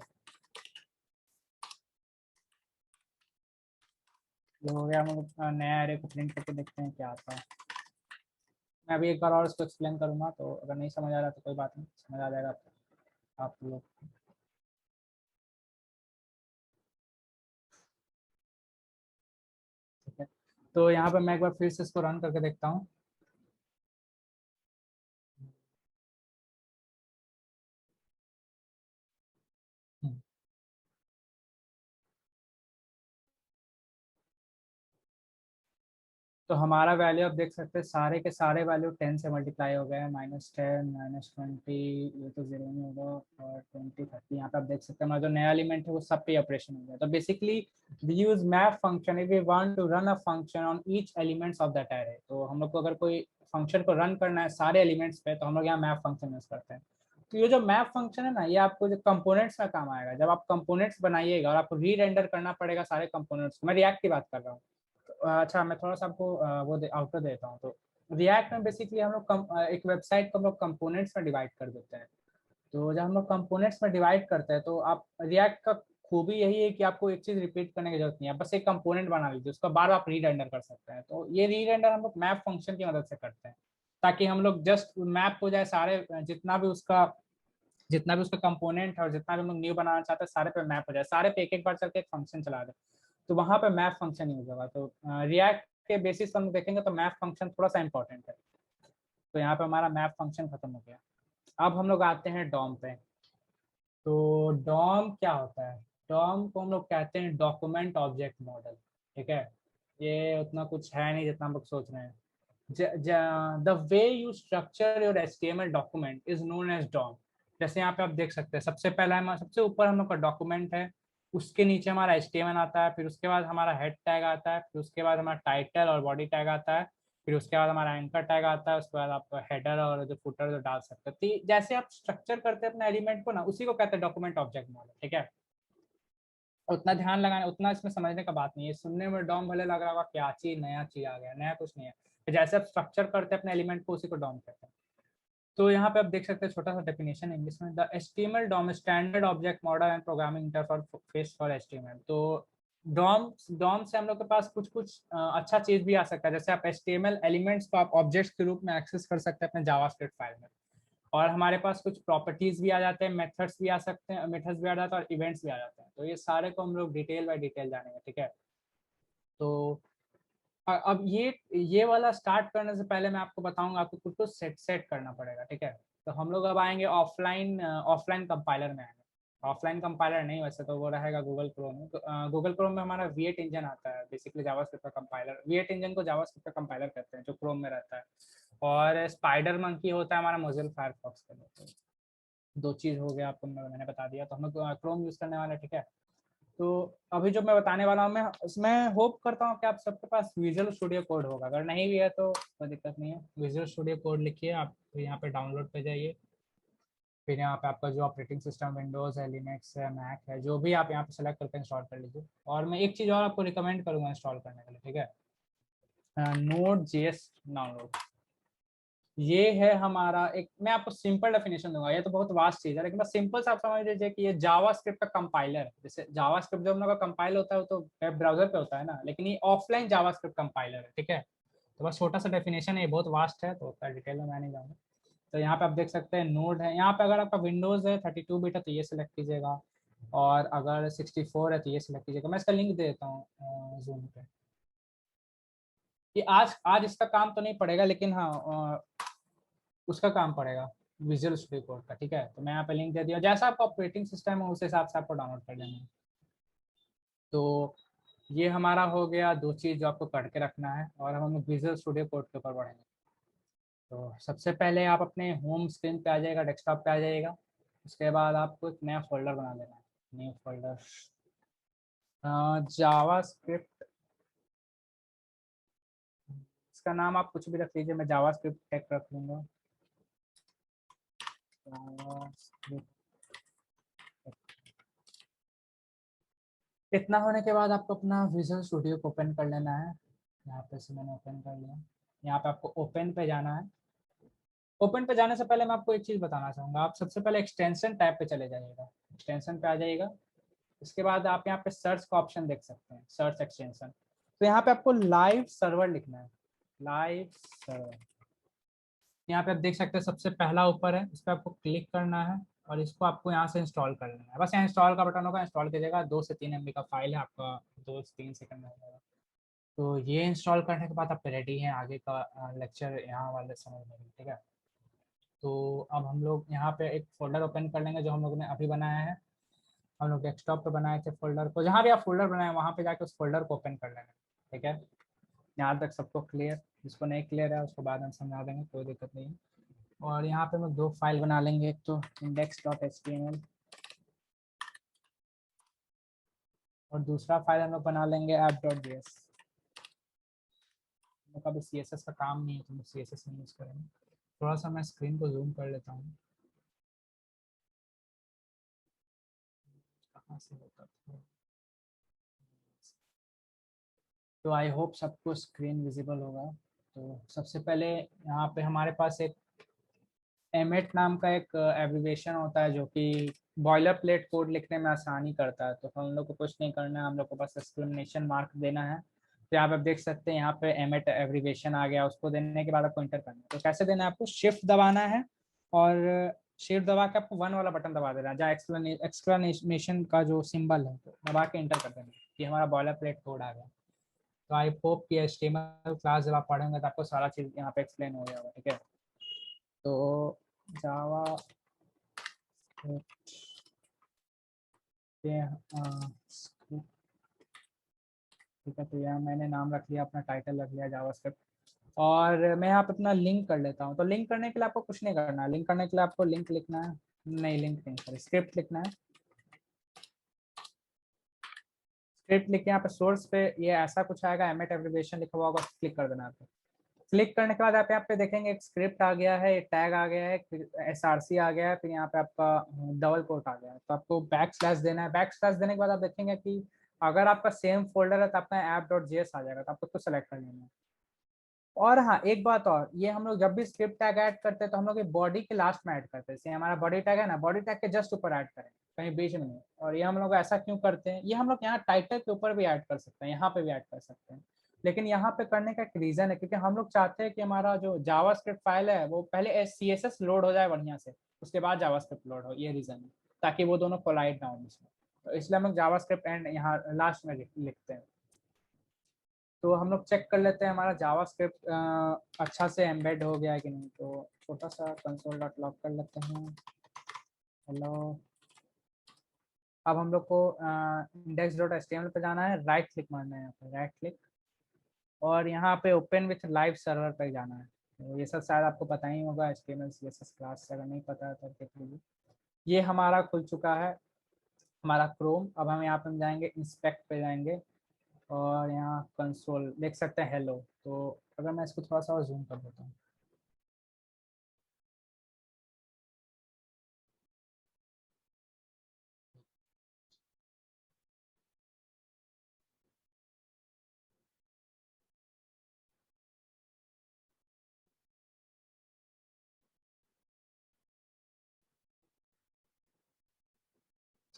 ये हो गया। हम लोग नया एरे को प्रिंट करके देखते हैं क्या आता है। मैं अभी एक बार और इसको एक्सप्लेन करूंगा, तो अगर नहीं समझ आ रहा तो कोई बात नहीं, समझ आ जाएगा आप लोग। ठीक है, तो यहाँ पे मैं एक बार फिर से इसको रन करके देखता हूँ। तो हमारा वैल्यू आप देख सकते हैं, सारे के सारे वैल्यू 10 से मल्टीप्लाई हो गए हैं। -10 -20, ये तो 0 नहीं होगा, और 20 30, यहाँ पे आप देख सकते हैं हमारा जो नया एलिमेंट है वो सब पे ऑपरेशन हो गया। तो basically we use map function if we want to run a function on each elements of that array. तो हम लोग को अगर कोई फंक्शन को रन करना है सारे एलिमेंट्स पे, तो हम लोग यहाँ मैप फंक्शन यूज करते हैं। तो ये जो मैप फंक्शन है ना, ये आपको जो कंपोनेंट्स में काम आएगा। जब आप कंपोनेंट्स बनाइएगा और आपको री रेंडर करना पड़ेगा सारे कंपोनेंट्स, मैं रिएक्ट की बात कर रहा हूँ। अच्छा, मैं थोड़ा सा आपको वो आउटर देता हूँ। तो रिएक्ट में बेसिकली हम लोग एक वेबसाइट को हम लोग कंपोनेंट्स में डिवाइड कर देते हैं। तो जब हम लोग कंपोनेंट्स में डिवाइड करते हैं तो आप रिएक्ट का खूबी यही है कि आपको एक चीज रिपीट करने की जरूरत नहीं है, बस एक कंपोनेंट बना लीजिए, उसको बार बार रीरेंडर कर सकते हैं। तो ये रीरेंडर हम लोग मैप फंक्शन की मदद से करते हैं, ताकि हम लोग जस्ट मैप हो जाए सारे, जितना भी उसका कंपोनेंट है और जितना भी हम लोग न्यू बनाना चाहते हैं सारे पे मैप हो जाए, सारे पे एक बार चल के एक फंक्शन चला दे। तो वहां पे मैप फंक्शन यूज होगा। तो रिएक्ट के बेसिस पर हम देखेंगे तो मैप फंक्शन थोड़ा सा इंपॉर्टेंट है। तो यहाँ पे हमारा मैप फंक्शन खत्म हो गया। अब हम लोग आते हैं डॉम पे। तो डॉम क्या होता है? डॉम को हम लोग कहते हैं डॉक्यूमेंट ऑब्जेक्ट मॉडल। ठीक है, ये उतना कुछ है नहीं जितना हम लोग सोच रहे हैं। The way you structure your HTML document is known as DOM. जैसे यहाँ पे आप देख सकते हैं, सबसे पहला हमारा सबसे ऊपर हम लोग का डॉक्यूमेंट है, उसके नीचे हमारा HTML आता है, फिर उसके बाद हमारा हेड टैग आता है, फिर उसके बाद हमारा टाइटल और बॉडी टैग आता है, फिर उसके बाद हमारा एंकर टैग आता है, उसके बाद आप हेडर और जो फुटर जो डाल सकते हैं। तो जैसे आप स्ट्रक्चर करते हैं अपने एलिमेंट को ना, उसी को कहते हैं डॉक्यूमेंट ऑब्जेक्ट मॉडल। ठीक है, उतना ध्यान लगाना, उतना इसमें समझने का बात नहीं है। सुनने में डॉम भले लग रहा होगा क्या चीज, नया चीज आ गया, नया कुछ नहीं है। तो जैसे आप स्ट्रक्चर करते हैं अपने एलिमेंट को, उसी को डॉम कहते हैं। तो यहाँ पे आप देख सकते हैं छोटा सा डेफिनेशन इंग्लिश में, the HTML DOM standard object model and programming interface for HTML। तो डॉम से हम लोग के पास कुछ कुछ अच्छा चीज भी आ सकता है। जैसे आप HTML एलिमेंट्स को आप ऑब्जेक्ट्स के रूप में एक्सेस कर सकते हैं अपने जावास्क्रिप्ट फाइल में, और हमारे पास कुछ प्रॉपर्टीज भी आ जाते हैं, मेथड्स भी आ सकते हैं, मेथड्स भी आ जाते हैं और इवेंट्स भी आ जाते हैं। तो ये सारे को हम लोग डिटेल बाय डिटेल जानेंगे। ठीक है, तो अब ये वाला स्टार्ट करने से पहले मैं आपको बताऊंगा आपको कुछ कुछ सेट करना पड़ेगा। ठीक है, तो हम लोग अब आएंगे ऑफलाइन ऑफलाइन कंपाइलर में आएंगे। ऑफलाइन कंपाइलर नहीं, वैसे तो वो रहेगा गूगल क्रोम में। गूगल क्रोम में हमारा V8 इंजन आता है, बेसिकली जावास्क्रिप्ट का कंपाइलर। V8 इंजन को जावास्क्रिप्ट का कंपाइलर कहते हैं, जो क्रोम में रहता है। और स्पाइडर मंकी होता है हमारा मोजिला फायरफॉक्स के लिए। तो दो चीज हो गया, आपको मैंने बता दिया। तो हम लोग क्रोम यूज करने वाले हैं। ठीक है, तो अभी जो मैं बताने वाला हूँ, मैं उसमें होप करता हूँ कि आप सबके पास विजुअल स्टूडियो कोड होगा। अगर नहीं भी है तो कोई दिक्कत नहीं है, विजुअल स्टूडियो कोड लिखिए आप, तो यहाँ पे डाउनलोड पे जाइए। फिर यहाँ पे आपका जो ऑपरेटिंग सिस्टम विंडोज़ है, लिनक्स है, मैक है, जो भी आप यहाँ पे सेलेक्ट करके इंस्टॉल कर लीजिए। और मैं एक चीज़ और आपको रिकमेंड करूँगा इंस्टॉल करने के लिए। ठीक है, Node.js डाउनलोड। ये है हमारा एक, मैं आपको सिंपल डेफिनेशन दूंगा, ये तो बहुत वास्ट चीज है, लेकिन बस सिंपल से आप समझ लीजिए कि ये जावास्क्रिप्ट का कंपाइलर है। जैसे जावास्क्रिप्ट जो हम लोग का कंपाइल होता है वो तो वेब ब्राउजर पे होता है ना, लेकिन ये ऑफलाइन जावास्क्रिप्ट कंपाइलर है। ठीक है, तो बस छोटा सा डेफिनेशन है, ये बहुत वास्ट है तो उतना डिटेल में मैं नहीं जाऊँगा। तो यहाँ पे आप देख सकते हैं नोड है। यहाँ पे अगर आपका विंडोज है 32 बिट है तो ये सिलेक्ट कीजिएगा, और अगर 64 है तो ये सिलेक्ट कीजिएगा। मैं इसका लिंक दे देता हूँ जूम पे। ये आज आज इसका काम तो नहीं पड़ेगा, लेकिन हाँ उसका काम पड़ेगा विजुअल स्टूडियो कोड का। ठीक है, तो मैं यहाँ पे लिंक दे दिया, जैसा आपका ऑपरेटिंग सिस्टम है उस हिसाब से आपको डाउनलोड कर लेना है। तो ये हमारा हो गया दो चीज़ जो आपको करके रखना है, और हम विजुअल स्टूडियो कोड के ऊपर बढ़ेंगे। तो सबसे पहले आप अपने होम स्क्रीन पे आ जाएगा, डेस्कटॉप पे आ जाइएगा। उसके बाद आपको एक नया फोल्डर बना लेना है, न्यू फोल्डर जावा स्क्रिप्ट। इसका नाम आप कुछ भी रख लीजिए, मैं जावा स्क्रिप्ट टेक रख लूँगा। इतना होने के बाद आपको अपना विजुअल स्टूडियो को ओपन कर लेना है। यहाँ पे से मैंने ओपन कर लिया। यहाँ पे आपको ओपन पे जाना है। ओपन पे जाने से पहले मैं आपको एक चीज़ बताना चाहूँगा, आप सबसे पहले एक्सटेंशन टैब पे चले जाइएगा, एक्सटेंशन पे आ जाइएगा। उसके बाद आप यहाँ पे सर्च का ऑप्शन देख सकते हैं, सर्च एक्सटेंशन। तो यहाँ पे आपको लाइव सर्वर लिखना है, लाइव सर्वर। यहाँ पे आप देख सकते हैं सबसे पहला ऊपर है, इस पर आपको क्लिक करना है और इसको आपको यहाँ से इंस्टॉल कर लेना है। बस यहाँ इंस्टॉल का बटन होगा, इंस्टॉल कीजिएगा। 2 से 3 MB का फाइल है आपका, 2 से 3 सेकंड में हो जाएगा। तो ये इंस्टॉल करने के बाद आप रेडी हैं आगे का लेक्चर यहाँ वाले समझ में। ठीक है, तो अब हम लोग यहाँ पे एक फोल्डर ओपन कर लेंगे जो हम लोगों ने अभी बनाया है। हम लोग डेस्कटॉप पे बनाए थे फोल्डर को, जहाँ भी आप फोल्डर बनाए वहाँ पे जाके उस फोल्डर को ओपन कर लेना। ठीक है, यहाँ तक सबको क्लियर? जिसको नहीं क्लियर है उसको बाद में समझा देंगे, कोई दिक्कत नहीं है। और यहाँ पे हम दो फाइल बना लेंगे, एक तो index.html और दूसरा फाइल हम लोग बना लेंगे app.js। अभी CSS का काम नहीं है तो CSS नहीं यूज़ करेंगे। थोड़ा सा मैं स्क्रीन को जूम कर लेता हूँ, कहाँ से होता था। तो आई होप सबको स्क्रीन विजिबल होगा। तो सबसे पहले यहाँ पे हमारे पास एक एमेट नाम का एक एब्रिविएशन होता है जो कि बॉयलर प्लेट कोड लिखने में आसानी करता है। तो हम लोग को कुछ नहीं करना है, हम लोग को बस एक्सक्लेमेशन मार्क देना है। तो यहाँ पे आप देख सकते हैं यहाँ पे एमेट एब्रिविएशन आ गया, उसको देने के बाद आपको इंटर करना है। तो कैसे देना है, आपको शिफ्ट दबाना है और शिफ्ट दबा के आपको 1 वाला बटन दबा देना है जहाँ एक्सक्लेमेशन का जो सिंबल है, तो दबा के इंटर कर देना। ये हमारा बॉयलर प्लेट कोड आ गया। तो आई होप कि HTML क्लास जब आप पढ़ेंगे तो आपको सारा चीज़ यहाँ पे एक्सप्लेन हो जाएगा। ठीक है, तो जावा ठीक है, तो यहाँ मैंने नाम रख लिया, अपना टाइटल रख लिया जावास्क्रिप्ट। और मैं यहाँ पे अपना लिंक कर लेता हूँ। तो लिंक करने के लिए आपको कुछ नहीं करना है, लिंक करने के लिए आपको लिंक लिखना है, नहीं लिंक नहीं, सॉरी स्क्रिप्ट लिखना है। स्क्रिप्ट लिख के यहाँ पे सोर्स पे ये ऐसा कुछ आएगा, एमेट एब्रिविएशन लिखा हुआ होगा, क्लिक कर देना आपको। क्लिक करने के बाद आप यहाँ पे देखेंगे एक स्क्रिप्ट आ गया है, एक टैग आ गया है, फिर SRC आ गया है, फिर यहाँ पे आपका डबल कोट आ गया है। तो आपको बैकस्लैश देना है। बैकस्लैश देने के बाद आप देखेंगे कि अगर आपका सेम फोल्डर है तो आपका app.js आ जाएगा, तो आपको उसको सेलेक्ट कर लेना है। और हाँ, एक बात और, ये हम लोग जब भी स्क्रिप्ट टैग ऐड करते हैं तो हम लोग ये बॉडी के लास्ट में ऐड करते हैं। जैसे हमारा बॉडी टैग है ना, बॉडी टैग के जस्ट ऊपर ऐड करें, कहीं बीच में नहीं। और ये हम लोग ऐसा क्यों करते हैं, ये हम लोग यहाँ टाइटल के ऊपर भी ऐड कर सकते हैं, यहाँ पे भी ऐड कर सकते हैं। लेकिन यहाँ पे करने का एक रीजन है, क्योंकि हम लोग चाहते हैं कि हमारा जो जावास्क्रिप्ट फाइल है वो पहले CSS लोड हो जाए बढ़िया से, उसके बाद जावास्क्रिप्ट लोड हो, ये रीजन है, ताकि वो दोनों कोलाइड ना हो इसमें। तो इसलिए हम लोग जावास्क्रिप्ट एंड यहाँ लास्ट में लिखते हैं। तो हम लोग चेक कर लेते हैं हमारा जावास्क्रिप्ट अच्छा से एम्बेड हो गया है कि नहीं। तो छोटा सा console.log कर लेते हैं। हेलो, अब हम लोग को index.html पे जाना है, राइट क्लिक मारना है, यहाँ पे राइट क्लिक, और यहाँ पे ओपन विथ लाइव सर्वर पे जाना है। तो ये सब शायद आपको पता ही होगा, HTML CSS क्लास से, अगर नहीं पता है तो देख लीजिए। ये हमारा खुल चुका है हमारा क्रोम। अब हम यहाँ पे हम जाएंगे, इंस्पेक्ट पे जाएंगे, और यहाँ कंसोल देख सकते हैं हेलो। तो अगर मैं इसको थोड़ा सा और जूम कर देता हूँ,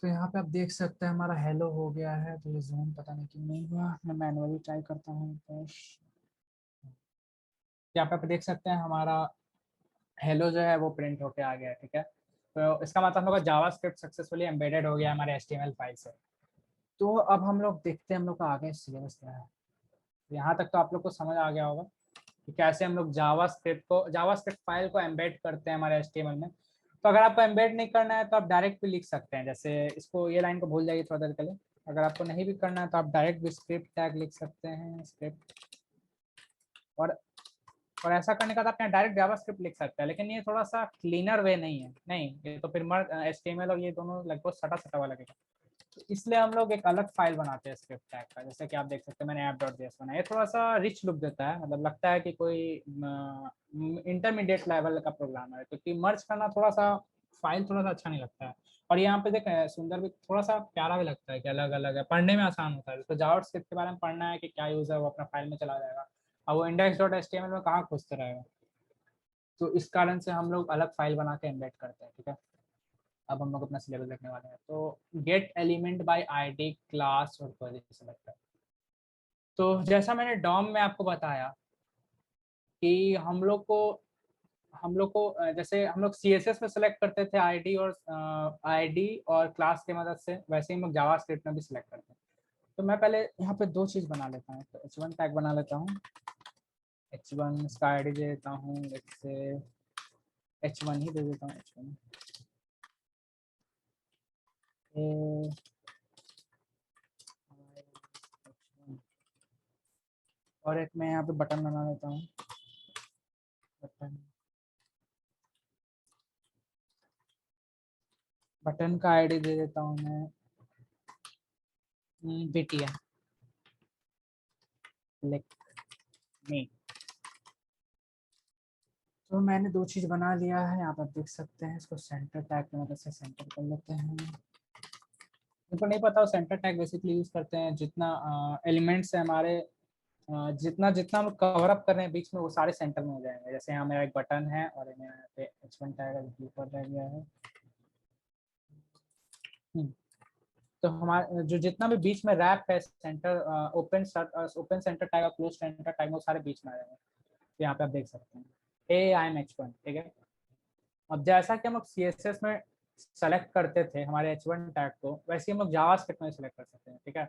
तो यहाँ पे आप देख सकते हैं हमारा हेलो हो गया है। तो ये जूम पता नहीं क्यों नहीं हुआ, मैं मैनुअली ट्राई करता हूँ। तो यहाँ पे आप देख सकते हैं हमारा हेलो जो है वो प्रिंट होके आ गया है। ठीक है, तो इसका मतलब हम लोग का जावास्क्रिप्ट सक्सेसफुली एम्बेडेड हो गया हमारे HTML फाइल से। तो अब हम लोग देखते हैं हम लोग का आगे सिलेबस क्या है। तो यहाँ तक तो आप लोग को समझ आ गया होगा कि कैसे हम लोग जावास्क्रिप्ट फाइल को एम्बेड करते हैं हमारे HTML में। तो अगर आपको एम्बेड नहीं करना है तो आप डायरेक्ट भी लिख सकते हैं, जैसे इसको, ये लाइन को भूल जाइए थोड़ा देर के लिए। अगर आपको नहीं भी करना है तो आप डायरेक्ट भी स्क्रिप्ट टैग लिख सकते हैं, स्क्रिप्ट। और और ऐसा करने का तो आप यहाँ डायरेक्ट जावास्क्रिप्ट लिख सकते हैं, लेकिन ये थोड़ा सा क्लीनर वे नहीं है, नहीं ये तो फिर HTML और ये दोनों लगभग सटा सटा हुआ लगेगा। तो इसलिए हम लोग एक अलग फाइल बनाते हैं स्क्रिप्ट टैग का। जैसे कि आप देख सकते हैं मैंने app.js बनाया, ये थोड़ा सा रिच लुक देता है, मतलब लगता है कि कोई इंटरमीडिएट लेवल का प्रोग्राम है, क्योंकि मर्ज करना थोड़ा सा फाइल थोड़ा सा अच्छा नहीं लगता है। और यहाँ पे देखें सुंदर भी, थोड़ा सा प्यारा भी लगता है कि अलग अलग है, पढ़ने में आसान होता है। जिसको जावास्क्रिप्ट के बारे में पढ़ना है कि क्या यूज है, वो अपना फाइल में चला जाएगा, और वो index.html में कहाँ खोजते रहेगा। तो इस कारण से हम लोग अलग फाइल बना के एम्बेड करते हैं। ठीक है, अब हम लोग अपना सिलेबस देखने वाले हैं। तो gate element by ID, class और क्वेरी सेलेक्ट कर। तो जैसा मैंने डॉम में आपको बताया कि हम लोग को जैसे हम लोग CSS में सेलेक्ट करते थे आईडी और क्लास की मदद से, वैसे ही हम लोग जावास्क्रिप्ट में भी सिलेक्ट करते हैं। तो मैं पहले यहाँ पे दो चीज़ बना लेता हूँ। तो H1 टैग बना लेता हूँ, H1 इसका आईडी दे देता हूँ, जैसे H1 ही दे देता हूँ, H1। और एक मैं यहाँ पे बटन बना लेता हूँ, बटन। बटन का आईडी दे देता हूँ मैं बिटिया क्लिक मी। तो मैंने दो चीज़ बना लिया है, यहाँ पर देख सकते हैं। इसको सेंटर टैग की मदद से सेंटर कर लेते हैं। उनको नहीं पता, वो सेंटर टैग बेसिकली यूज करते हैं जितना एलिमेंट्स है हमारे जितना जितना हम कवर अप कर रहे हैं बीच में वो सारे सेंटर में हो जाएंगे। जैसे यहाँ मेरा एक बटन है और यहाँ पे H1 टैग जो ऊपर रह गया है। तो हमारा जो जितना भी बीच में रैप है सेंटर, ओपन सेंटर टैग और क्लोज सेंटर टैग वो सारे बीच में आ जाएंगे। तो यहाँ पे आप देख सकते हैं AIM-H1, ठीक है। अब जैसा कि हम लोग CSS में सेलेक्ट करते थे हमारे H1 टैग को, वैसे ही हम लोग जावास्क्रिप्ट में सेलेक्ट कर सकते हैं, ठीक है।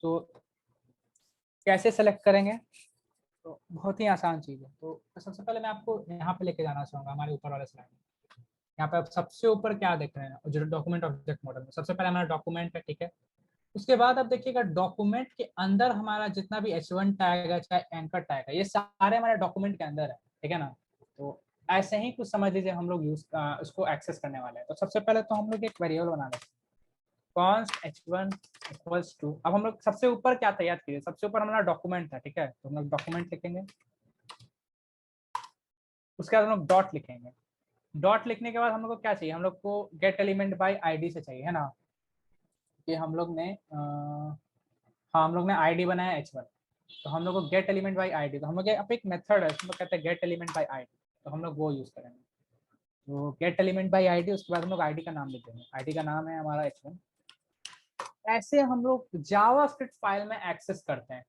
तो कैसे सेलेक्ट करेंगे? तो बहुत ही आसान चीज़ है। तो सबसे पहले मैं आपको यहाँ पे लेके जाना चाहूँगा हमारे ऊपर वाले स्लाइड में। यहाँ पे आप सबसे ऊपर क्या देख रहे हैं, जो डॉक्यूमेंट ऑब्जेक्ट मॉडल में सबसे पहले हमारा डॉक्यूमेंट है, ठीक है। उसके बाद आप देखिएगा डॉक्यूमेंट के अंदर हमारा जितना भी H1 टैग है चाहे एंकर टैग है, ये सारे हमारे डॉक्यूमेंट के अंदर है, ठीक है ना। तो ऐसे ही कुछ समझ लीजिए हम लोग उसको एक्सेस करने वाले हैं। तो सबसे पहले तो हम लोग एक वेरिएबल बना लेते हैं, const h1 इक्वल्स टू। अब हम लोग सबसे ऊपर क्या तैयार किए, सबसे ऊपर हमारा डॉक्यूमेंट था, ठीक है। तो हम लोग डॉक्यूमेंट लिखेंगे, उसके बाद हम लोग डॉट लिखेंगे। डॉट लिखने के बाद हम लोग को क्या चाहिए, हम लोग को गेट एलिमेंट बाय आईडी से चाहिए, है ना। कि हम लोग ने हाँ हम लोग ने आईडी बनाया H1, तो हम लोग को गेट एलिमेंट बाय आईडी। तो हम लोग अब एक मेथड है उसमें कहते हैं गेट एलिमेंट बाय आईडी, तो हम लोग वो यूज करेंगे। तो गेट एलिमेंट बाय आईडी, उसके बाद हम लोग आईडी का नाम लिख देंगे। आईडी का नाम है हमारा H1। ऐसे हम लोग जावास्क्रिप्ट फाइल में एक्सेस करते हैं।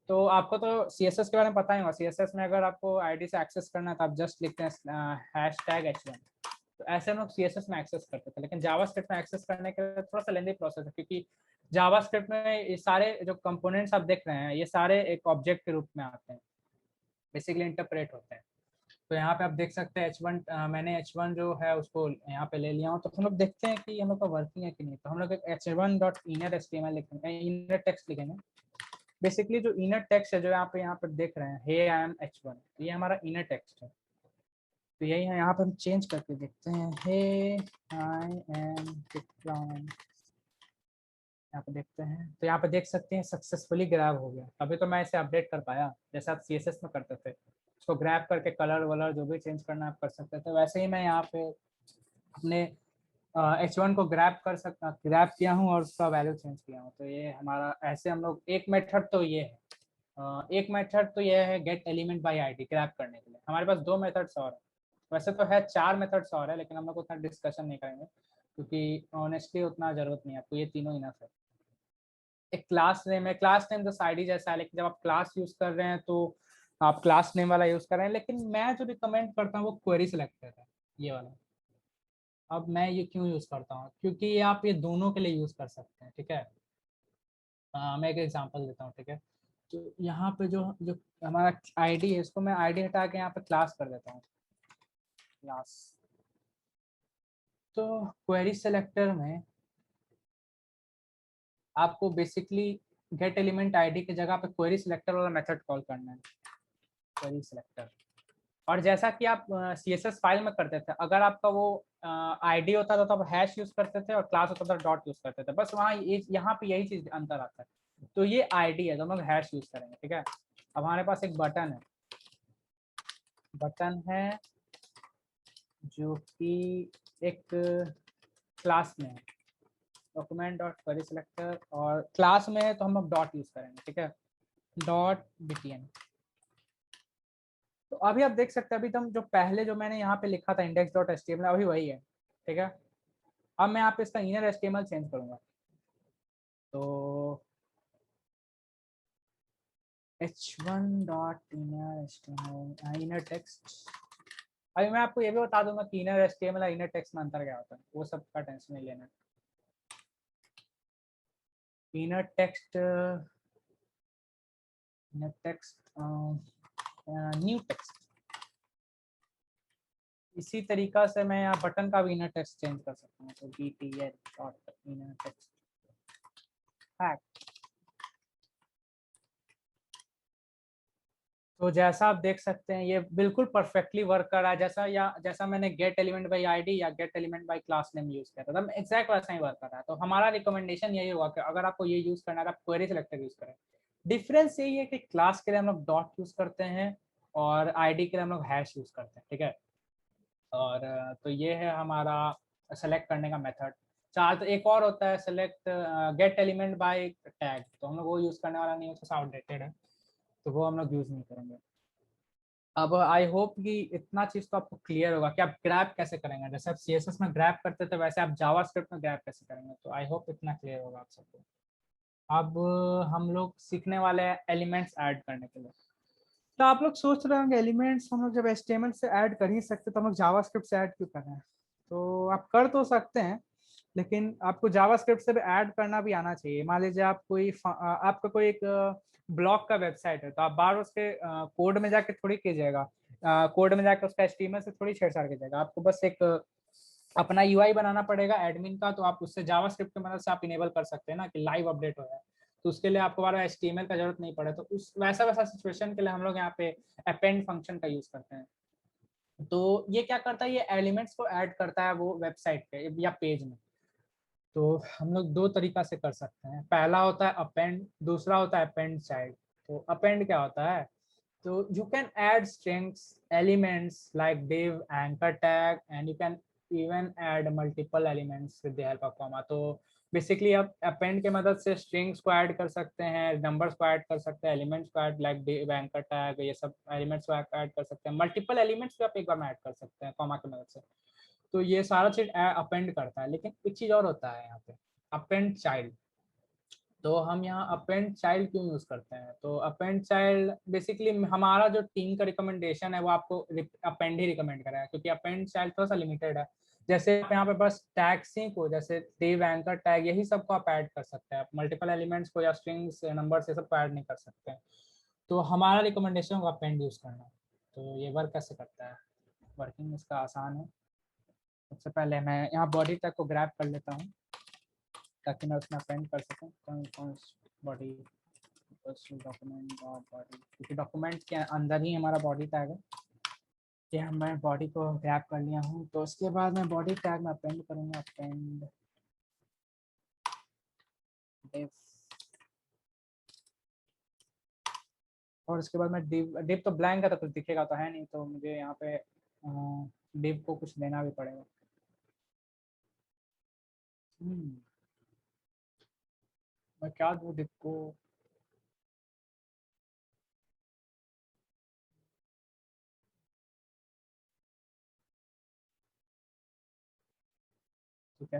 तो आपको तो CSS के बारे में पता ही होगा। CSS में अगर आपको आईडी से एक्सेस करना है तो आप जस्ट लिखते हैं #H1। तो ऐसे हम लोग CSS में एक्सेस करते थे, लेकिन जावास्क्रिप्ट में एक्सेस करने के लिए थोड़ा सा लेंदी प्रोसेस है, क्योंकि जावास्क्रिप्ट में ये सारे जो कंपोनेंट्स आप देख रहे हैं ये सारे एक ऑब्जेक्ट के रूप में आते हैं, बेसिकली इंटरप्रेट होते हैं। तो यहाँ पे आप देख सकते हैं H1, मैंने H1 जो है उसको यहाँ पे ले लिया हूँ। तो हम लोग देखते हैं कि हम लोग का वर्किंग है कि नहीं। तो हम लोग H1.inner HTML लिखेंगे, इनर टेक्स्ट लिखेंगे। बेसिकली जो इनर टेक्स्ट है जो यहाँ पे देख रहे हैं, हे आई एम H1, ये हमारा इनर टेक्स्ट है। तो यही है, यहाँ पे हम चेंज करके देखते हैं, हे आई एम डिक्लाइन। यहाँ पे देखते हैं तो यहाँ पे देख सकते हैं सक्सेसफुली ग्रैब हो गया। अभी तो मैं इसे अपडेट कर पाया, जैसे आप CSS में करते थे, उसको ग्रैब करके कलर वलर जो भी चेंज करना आप कर सकते थे, वैसे ही मैं यहाँ पे अपने H1 को ग्रैब किया हूँ और उसका वैल्यू चेंज किया हूँ। तो ये हमारा ऐसे हम लोग एक मेथड तो ये है, एक मेथड तो ये है gate element by ID grab करने के लिए। हमारे पास 2 मेथड्स और है, वैसे तो है 4 मेथड्स और है, लेकिन हम लोग उतना डिस्कशन नहीं करेंगे क्योंकि ऑनेस्टली उतना जरूरत नहीं है आपको, ये तीनों इनफ है। एक क्लास नेम है, क्लास नेम तो आईडी जैसा है, लेकिन जब आप क्लास यूज कर रहे हैं तो आप क्लास नेम वाला यूज कर रहे हैं। लेकिन मैं जो रिकमेंड करता हूँ वो क्वेरी सिलेक्टर है, ये वाला। अब मैं ये क्यों यूज करता हूँ, क्योंकि आप ये दोनों के लिए यूज कर सकते हैं, ठीक है। मैं एक एग्जांपल देता हूँ, ठीक है। तो यहाँ पे जो जो हमारा आईडी है, इसको मैं आईडी हटा के यहाँ पे क्लास कर देता हूँ, क्लास। तो क्वेरी सिलेक्टर में आपको बेसिकली गेट एलिमेंट आईडी की जगह पे क्वेरी सिलेक्टर वाला मेथड कॉल करना है, क्वेरी सिलेक्टर। और जैसा कि आप CSS फाइल में करते थे, अगर आपका वो आईडी होता था तो आप हैश यूज करते थे और क्लास होता था डॉट यूज करते थे, बस वहाँ यहाँ पे यही चीज अंतर आता है। तो ये आईडी है तो हम लोग हैश यूज करेंगे, ठीक है। अब हमारे पास एक बटन है जो कि एक क्लास में है, डॉक्यूमेंट डॉट क्वेरी सिलेक्टर, और क्लास में है तो हम लोग डॉट यूज करेंगे, ठीक है, डॉट btn। तो अभी आप देख सकते हैं, अभी तुम जो पहले जो मैंने यहाँ पे लिखा था index.html अभी वही है, ठीक है। अब मैं यहाँ पे इसका इनर HTML चेंज करूंगा। तो h1.inner HTML इनर टेक्स्ट। अभी मैं आपको ये भी बता दूंगा कि इनर HTML और इनर टेक्स्ट में अंतर क्या होता है, वो सब का टेंशन नहीं लेना। इनर टेक्स्ट न्यू टेक्स्ट, इसी तरीका से मैं यहाँ बटन का भी इनर टेक्स्ट चेंज कर सकता हूँ। तो btn.inner text तो जैसा आप देख सकते हैं ये बिल्कुल परफेक्टली वर्क कर रहा है, जैसा मैंने गेट एलिमेंट बाय आईडी या gate element by class name use किया था, एग्जैक्ट वैसा ही वर्क कर रहा है। तो हमारा रिकमेंडेशन यही होगा कि अगर आपको ये यूज करना है आप क्वेरी सिलेक्टर यूज करें। डिफरेंस यही है कि क्लास के लिए हम लोग डॉट यूज करते हैं और आईडी के लिए हम लोग हैश यूज करते हैं, ठीक है। और तो ये है हमारा सेलेक्ट करने का मेथड। चार तो एक और होता है select gate element by tag, तो हम लोग वो यूज करने वाला नहीं है, उसका आउटडेटेड है। तो वो हम लोग यूज नहीं करेंगे। अब आई होप कि इतना चीज तो आपको क्लियर होगा कि आप ग्रैप कैसे करेंगे। जैसे आप सीएसएस में ग्रैप करते थे वैसे आप जावास्क्रिप्ट में ग्रैप कैसे करेंगे। तो आई होप इतना क्लियर होगा आप सबको। अब हम लोग सीखने वाले हैं एलिमेंट्स ऐड करने के लिए। तो आप लोग सोच रहे होंगे एलिमेंट्स हम लोग जब HTML से ऐड कर ही सकते तो हम लोग जावास्क्रिप्ट से ऐड क्यों कर रहे हैं। तो आप कर तो सकते हैं, लेकिन आपको जावास्क्रिप्ट से भी ऐड करना भी आना चाहिए। मान लीजिए आप आपका कोई एक ब्लॉग का वेबसाइट है, तो आप बार उसके कोड में जाके थोड़ी कीजिएगा, कोड में जाकर उसका HTML से थोड़ी छेड़छाड़ कीजिएगा। आपको बस एक अपना UI बनाना पड़ेगा एडमिन का, तो आप उससे जावास्क्रिप्ट की मदद से आप इनेबल कर सकते हैं ना कि लाइव अपडेट हो जाए। तो उसके लिए आपको बार HTML का जरूरत नहीं पड़े। तो उस वैसा वैसा सिचुएशन के लिए हम लोग यहाँ पे अपेंड फंक्शन का यूज करते हैं। तो ये क्या करता है, ये एलिमेंट्स को ऐड करता है वो वेबसाइट पे या पेज में। तो हम लोग दो तरीका से कर सकते हैं। पहला होता है अपेंड, दूसरा होता है अपेंड चाइल्ड। तो अपेंड क्या होता है, तो you can add strings elements like div anchor tag and you can even add multiple elements with the help of comma। तो बेसिकली आप अपेंड के मदद से स्ट्रिंग्स को ऐड कर सकते हैं, नंबर्स को ऐड कर सकते हैं, एलिमेंट्स को add like div anchor tag, ये सब एलिमेंट्स को ऐड कर सकते हैं। मल्टीपल एलिमेंट्स भी आप एक बार में ऐड कर सकते हैं कॉमा की मदद से। तो ये सारा चीज अपेंड करता है। लेकिन एक चीज और होता है यहाँ पे, अपेंड चाइल्ड। तो हम यहाँ अपेंड चाइल्ड क्यों यूज करते हैं, तो अपेंड चाइल्ड बेसिकली हमारा जो टीम का रिकमेंडेशन है वो आपको अपेंड ही रिकमेंड करेगा, क्योंकि अपेंड चाइल्ड थोड़ा सा लिमिटेड है। जैसे आप यहाँ पे बस टैग्स ही को, जैसे div एंकर टैग, यही सबको आप ऐड कर सकते हैं। आप मल्टीपल एलिमेंट्स को या स्ट्रिंग्स नंबर्स ये सब को ऐड नहीं कर सकते हैं। तो हमारा रिकमेंडेशन होगा अपेंड यूज करना। तो ये वर्क कैसे करता है, वर्किंग इसका आसान है। सबसे पहले मैं यहाँ बॉडी टैग को ग्रैब कर लेता हूँ ताकि मैं उसमें अपेंड कर सकूँ। कौन बॉडी डॉक्यूमेंट बॉडी, क्योंकि डॉक्यूमेंट के अंदर ही हमारा बॉडी टैग है। ये मैं बॉडी को ग्रैब कर लिया हूँ। तो उसके बाद मैं बॉडी टैग में अपेंड करूँगा, अपेंड div, और उसके बाद मैं div तो ब्लैंक है तो कुछ दिखेगा तो है नहीं, तो मुझे यहाँ पे div को कुछ देना भी पड़ेगा। मैं क्या दूँ div को, ठीक है।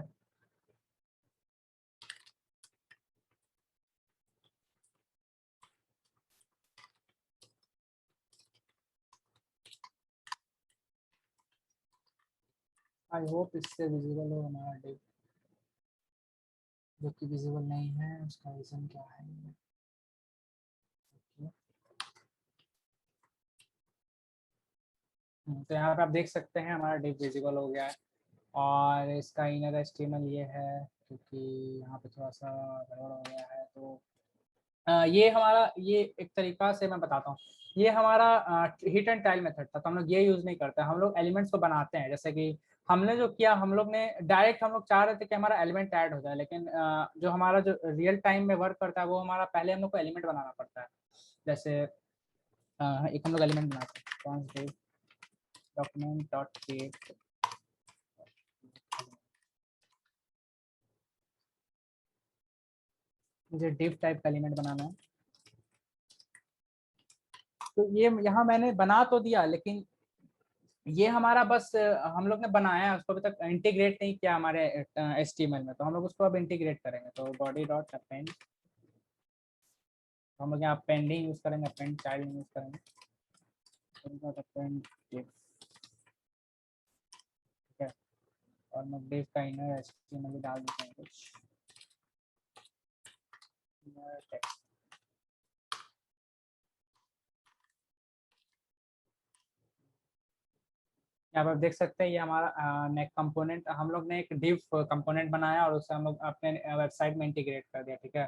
आई होप इससे विजिबल हो हमारा div, जो कि विजिबल नहीं है। उसका रीजन क्या है। तो यहाँ पे आप देख सकते हैं हमारा div विजिबल हो गया है। और इसका इनर HTML ये है, क्योंकि यहाँ पे थोड़ा सा गड़बड़ हो गया है। तो ये हमारा, ये एक तरीका से मैं बताता हूँ, ये हमारा हिट एंड टाइल मेथड था। तो हम लोग ये यूज नहीं करते, हम लोग एलिमेंट्स को बनाते हैं। जैसे कि हमने जो किया, हम लोग ने डायरेक्ट, हम लोग चाह रहे थे कि हमारा एलिमेंट ऐड हो जाए, लेकिन जो हमारा जो रियल टाइम में वर्क करता है वो हमारा पहले हम लोग को एलिमेंट बनाना पड़ता है। जैसे एक हम लोग एलिमेंट बनाते हैं, डॉक्यूमेंट डॉट क्रिएट, मुझे div टाइप का एलिमेंट बनाना है। तो ये यहाँ मैंने बना तो दिया, लेकिन ये हमारा बस हम लोग ने बनाया है, उसको अभी तक इंटीग्रेट नहीं किया हमारे HTML में। तो हम लोग उसको अब इंटीग्रेट करेंगे। तो बॉडी डॉट अपेंड, हम लोग यहाँ अपेंडिंग यूज करेंगे, अपेंड चाइल्ड यूज करेंगे, अपेंड div, ठीक है। और मैं div का इनर HTML भी डाल देते हैं कुछ टेक्स्ट। यहाँ पर आप देख सकते हैं ये हमारा नेक कंपोनेंट, हम लोग ने एक div कंपोनेंट बनाया और उसे हम लोग अपने वेबसाइट में इंटीग्रेट कर दिया, ठीक है।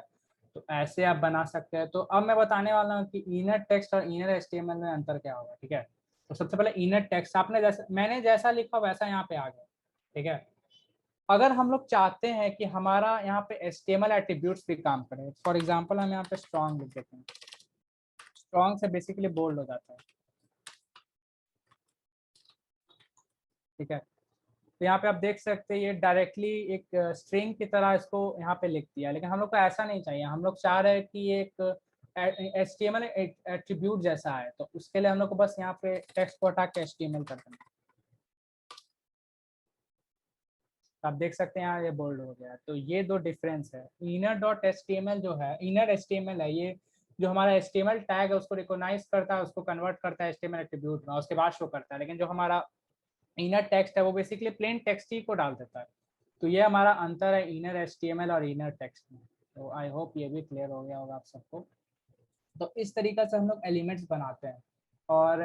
तो ऐसे आप बना सकते हैं। तो अब मैं बताने वाला हूँ कि इनर टेक्स्ट और इनर HTML में अंतर क्या होगा, ठीक है। तो सबसे पहले इनर टेक्स्ट, आपने जैसे, मैंने जैसा लिखा वैसा यहाँ पे आ गया, ठीक है। अगर हम लोग चाहते हैं कि हमारा यहाँ पे HTML एट्रीब्यूट्स भी काम करें, फॉर एग्जाम्पल हम यहाँ पे स्ट्रॉन्ग लिख देते हैं। स्ट्रॉन्ग से बेसिकली बोल्ड हो जाता है, ठीक है। तो यहाँ पे आप देख सकते हैं ये डायरेक्टली एक स्ट्रिंग की तरह इसको यहाँ पे लिख दिया, लेकिन हम लोग को ऐसा नहीं चाहिए। हम लोग चाह रहे हैं कि एक HTML एट्रीब्यूट जैसा है, तो उसके लिए हम लोग को बस यहाँ पे टेक्स्ट को हटा के HTML कर देना। आप देख सकते हैं यहाँ ये बोल्ड हो गया। तो ये दो डिफरेंस है। इनर डॉट HTML जो है, इनर HTML है, ये जो हमारा HTML टैग है उसको रिकॉग्नाइज करता है, उसको कन्वर्ट करता है HTML एट्रीब्यूट में, उसके बाद शो करता है। लेकिन जो हमारा इनर टेक्स्ट है वो बेसिकली प्लेन टेक्स्ट ही को डाल देता है। तो ये हमारा अंतर है इनर HTML और इनर टेक्स्ट में। तो आई होप ये भी क्लियर हो गया होगा आप सबको। तो इस तरीका से हम लोग एलिमेंट्स बनाते हैं, और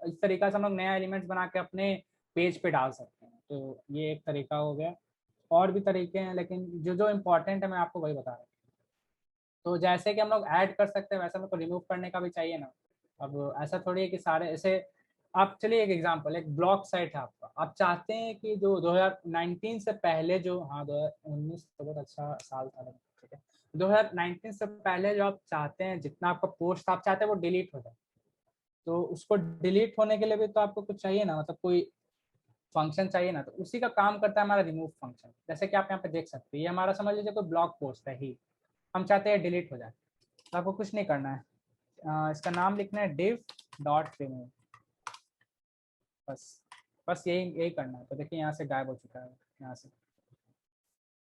इस तरीका से हम लोग नया एलिमेंट्स बना के अपने पेज पे डाल सकते हैं। तो ये एक तरीका हो गया। और भी तरीके हैं, लेकिन जो जो इम्पोर्टेंट है मैं आपको वही बता रहा हूँ। तो जैसे कि हम लोग ऐड कर सकते हैं, वैसे हम लोग को रिमूव करने का भी चाहिए ना। अब ऐसा थोड़ी है कि सारे ऐसे, आप चलिए एक एग्जांपल, एक ब्लॉग साइट है आपका, आप चाहते हैं कि जो 2019 से पहले जो, हाँ 2019 तो बहुत अच्छा साल था, ठीक है, 2019 से पहले जो आप चाहते हैं जितना आपका पोस्ट आप चाहते हैं वो डिलीट हो जाए, तो उसको डिलीट होने के लिए भी तो आपको कुछ चाहिए ना, मतलब कोई फंक्शन चाहिए ना। तो उसी का काम करता है हमारा रिमूव फंक्शन। जैसे कि आप यहाँ पे देख सकते हैं, ये हमारा समझ लीजिए कोई ब्लॉग पोस्ट है ही, हम चाहते हैं डिलीट हो जाए। तो आपको कुछ नहीं करना है, इसका नाम लिखना है div डॉट रिमूव, बस बस यही यही करना है। तो देखिए यहाँ से गायब हो चुका है यहाँ से।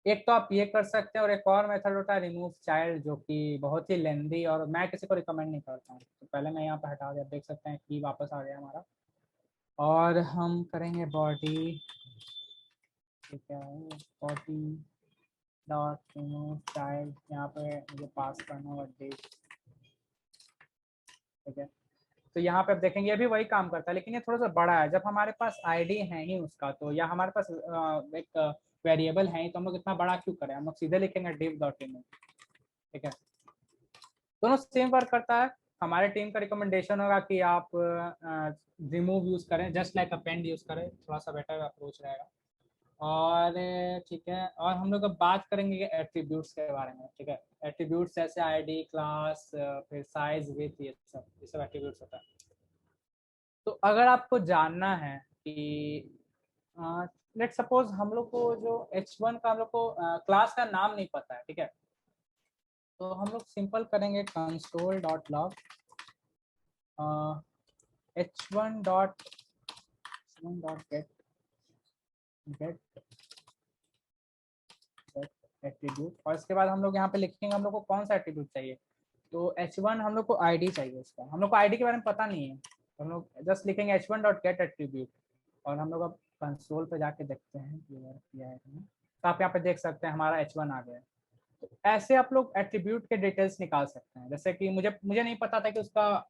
एक तो आप ये कर सकते हैं, और एक और मेथड होता है रिमूव चाइल्ड, जो कि बहुत ही लेंदी और मैं किसी को रिकमेंड नहीं करता हूँ। तो पहले मैं यहाँ पे हटा दिया, देख सकते हैं कि वापस आ गया हमारा। और हम करेंगे बॉडी, ठीक है, बॉडी डॉट रिमूव चाइल्ड, यहाँ पे मुझे पास करना होगा div, ठीक है। तो यहाँ पे आप देखेंगे ये भी वही काम करता है, लेकिन ये थोड़ा सा बड़ा है। जब हमारे पास आईडी है ही उसका, तो या हमारे पास एक वेरिएबल है ही, तो हम लोग इतना बड़ा क्यों करें, हम लोग सीधे लिखेंगे div डॉट रिमूव, ठीक है। दोनों सेम वर्क करता है। हमारे टीम का रिकमेंडेशन होगा कि आप रिमूव यूज करें, जस्ट लाइक अपेंड यूज करें, थोड़ा सा बेटर अप्रोच रहेगा। और ठीक है, और हम लोग अब बात करेंगे एट्रीब्यूट्स के बारे में, ठीक है। एट्रीब्यूट्स जैसे आईडी, क्लास, फिर साइज, विड्थ, ये सब एट्रीब्यूट्स होता है। तो अगर आपको जानना है कि लेट सपोज हम लोग को जो H1 का हम लोग को क्लास का नाम नहीं पता है, ठीक है, तो हम लोग सिंपल करेंगे console dot log H1 dot gate attribute, और इसके बाद हम लोग यहाँ पे लिखेंगे हम लोग को कौन सा एट्रीब्यूट चाहिए। तो H1 हम लोग को आईडी चाहिए, उसका हम लोग को आईडी के बारे में पता नहीं है, तो हम लोग जस्ट लिखेंगे H1 डॉट गेट एट्रीब्यूट। और हम लोग अब कंसोल पे जाके देखते हैं कि वर्क किया है। तो आप यहाँ पे देख सकते हैं हमारा H1 आ गया है। तो ऐसे आप लोग एट्रीब्यूट के डिटेल्स निकाल सकते हैं। जैसे कि मुझे नहीं पता था कि उसका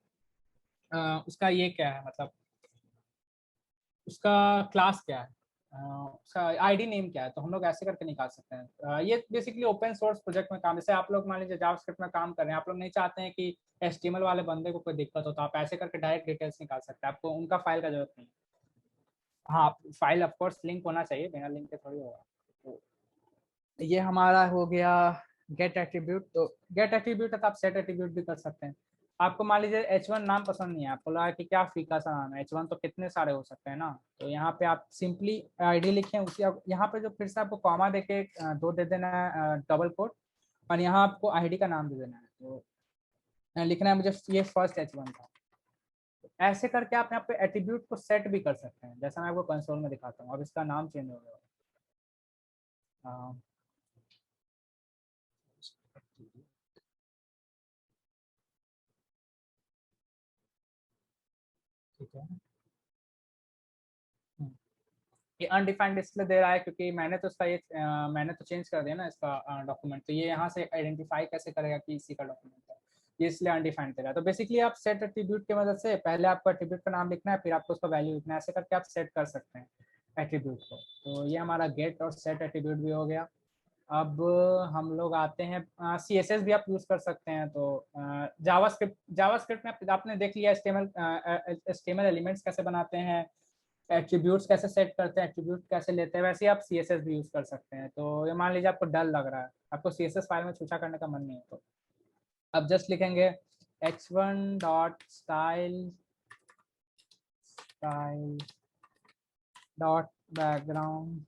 ये क्या है, मतलब उसका क्लास क्या है, उसका आईडी नेम क्या है, तो हम लोग ऐसे करके निकाल सकते हैं। ये बेसिकली ओपन सोर्स प्रोजेक्ट में काम, जैसे आप लोग मान लीजिए जावास्क्रिप्ट में काम कर रहे हैं, आप लोग नहीं चाहते हैं कि HTML वाले बंदे को कोई दिक्कत हो, तो आप ऐसे करके डायरेक्ट डिटेल्स निकाल सकते हैं, आपको उनका फाइल का जरूरत नहीं। हाँ, फाइल ऑफ कोर्स लिंक होना चाहिए, बिना लिंक के थोड़ी होगा। तो ये हमारा हो गया गेट एट्रीब्यूट। तो गेट एट्रीब्यूट है तो आप सेट एट्रीब्यूट भी कर सकते हैं। आपको मान लीजिए H1 नाम पसंद नहीं है, आपको लगा कि क्या फीका सा नाम है, H1 तो कितने सारे हो सकते हैं ना। तो यहाँ पे आप सिंपली आईडी लिखें, उसी यहाँ पे जो फिर से आपको कॉमा देके दो दे देना है, डबल कोट, और यहाँ आपको आईडी का नाम दे देना है। तो लिखना है मुझे ये फर्स्ट H1 था। तो ऐसे करके आप यहाँ पे एट्रीब्यूट को सेट भी कर सकते हैं, जैसा मैं आपको कंसोल में दिखाता हूँ। अब इसका नाम चेंज हो गया, ठीक है। ये अनडिफाइंड डिस्प्ले दे रहा है क्योंकि मैंने तो इसका मैंने तो चेंज कर दिया ना इसका डॉक्यूमेंट। तो ये यहाँ से आइडेंटिफाई कैसे करेगा कि इसी का डॉक्यूमेंट है, ये इसलिए अनडिफाइंड दे रहा है। तो बेसिकली आप सेट एट्रीब्यूट की मदद से पहले आपको एट्रीब्यूट का नाम लिखना है, फिर आपको उसका वैल्यू लिखना है, ऐसे करके आप सेट कर सकते हैं एट्रीब्यूट को। तो ये हमारा गेट और सेट एट्रीब्यूट भी हो गया। अब हम लोग आते हैं CSS भी आप यूज कर सकते हैं। तो जावास्क्रिप्ट में आपने देख लिया HTML एलिमेंट्स कैसे बनाते हैं, एट्रीब्यूट्स कैसे सेट करते हैं, एट्रीब्यूट कैसे लेते हैं, वैसे ही आप CSS भी यूज कर सकते हैं। तो ये मान लीजिए आपको डर लग रहा है, आपको CSS फाइल में छूछा करने का मन नहीं है, तो अब जस्ट लिखेंगे H1 dot style dot background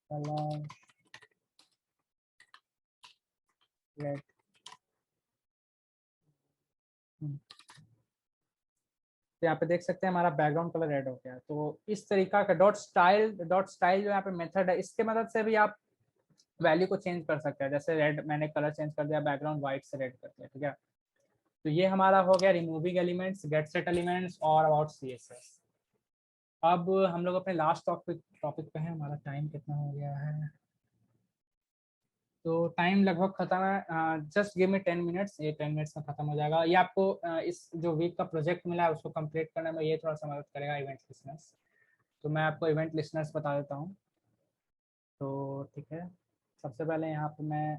colour red. तो यहाँ पे देख सकते हैं हमारा बैकग्राउंड कलर रेड हो गया। तो इस तरीका का डॉट स्टाइल जो यहाँ पे मेथड है, इसके मदद से भी आप वैल्यू को चेंज कर सकते हैं। जैसे रेड मैंने कलर चेंज कर दिया, बैकग्राउंड व्हाइट से रेड कर दिया, ठीक है। तो ये हमारा हो गया removing elements, get set elements और अबाउट सीएसएस। अब हम लोग अपने लास्ट टॉपिक पे हैं। हमारा टाइम कितना हो गया है? तो टाइम लगभग खत्म है। जस्ट गिव मी 10 मिनट्स, ये 10 मिनट्स में खत्म हो जाएगा। ये आपको इस जो वीक का प्रोजेक्ट मिला है उसको कंप्लीट करने में ये थोड़ा सा मदद करेगा, इवेंट लिसनर्स। तो मैं आपको इवेंट लिसनर्स बता देता हूँ। तो ठीक है, सबसे पहले यहाँ पे मैं,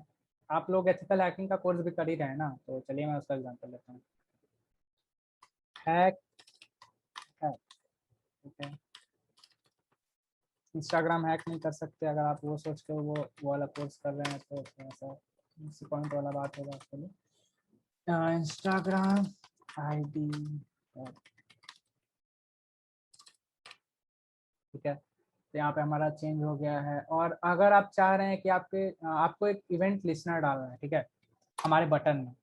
आप लोग एथिकल हैकिंग का कोर्स भी कर ही रहे हैं ना, तो चलिए मैं उसका एग्जांपल लेता हूँ। हैक हैक, ठीक है। इंस्टाग्राम हैक नहीं कर सकते अगर आप वो सोच के वो वाला कोर्स कर रहे हैं, तो थोड़ा सा इसी पॉइंट वाला बात होगा आपके लिए। इंस्टाग्राम आईडी, ठीक है। तो यहाँ पे हमारा चेंज हो गया है। और अगर आप चाह रहे हैं कि आपको एक इवेंट लिसनर डालना है, ठीक है, हमारे बटन में,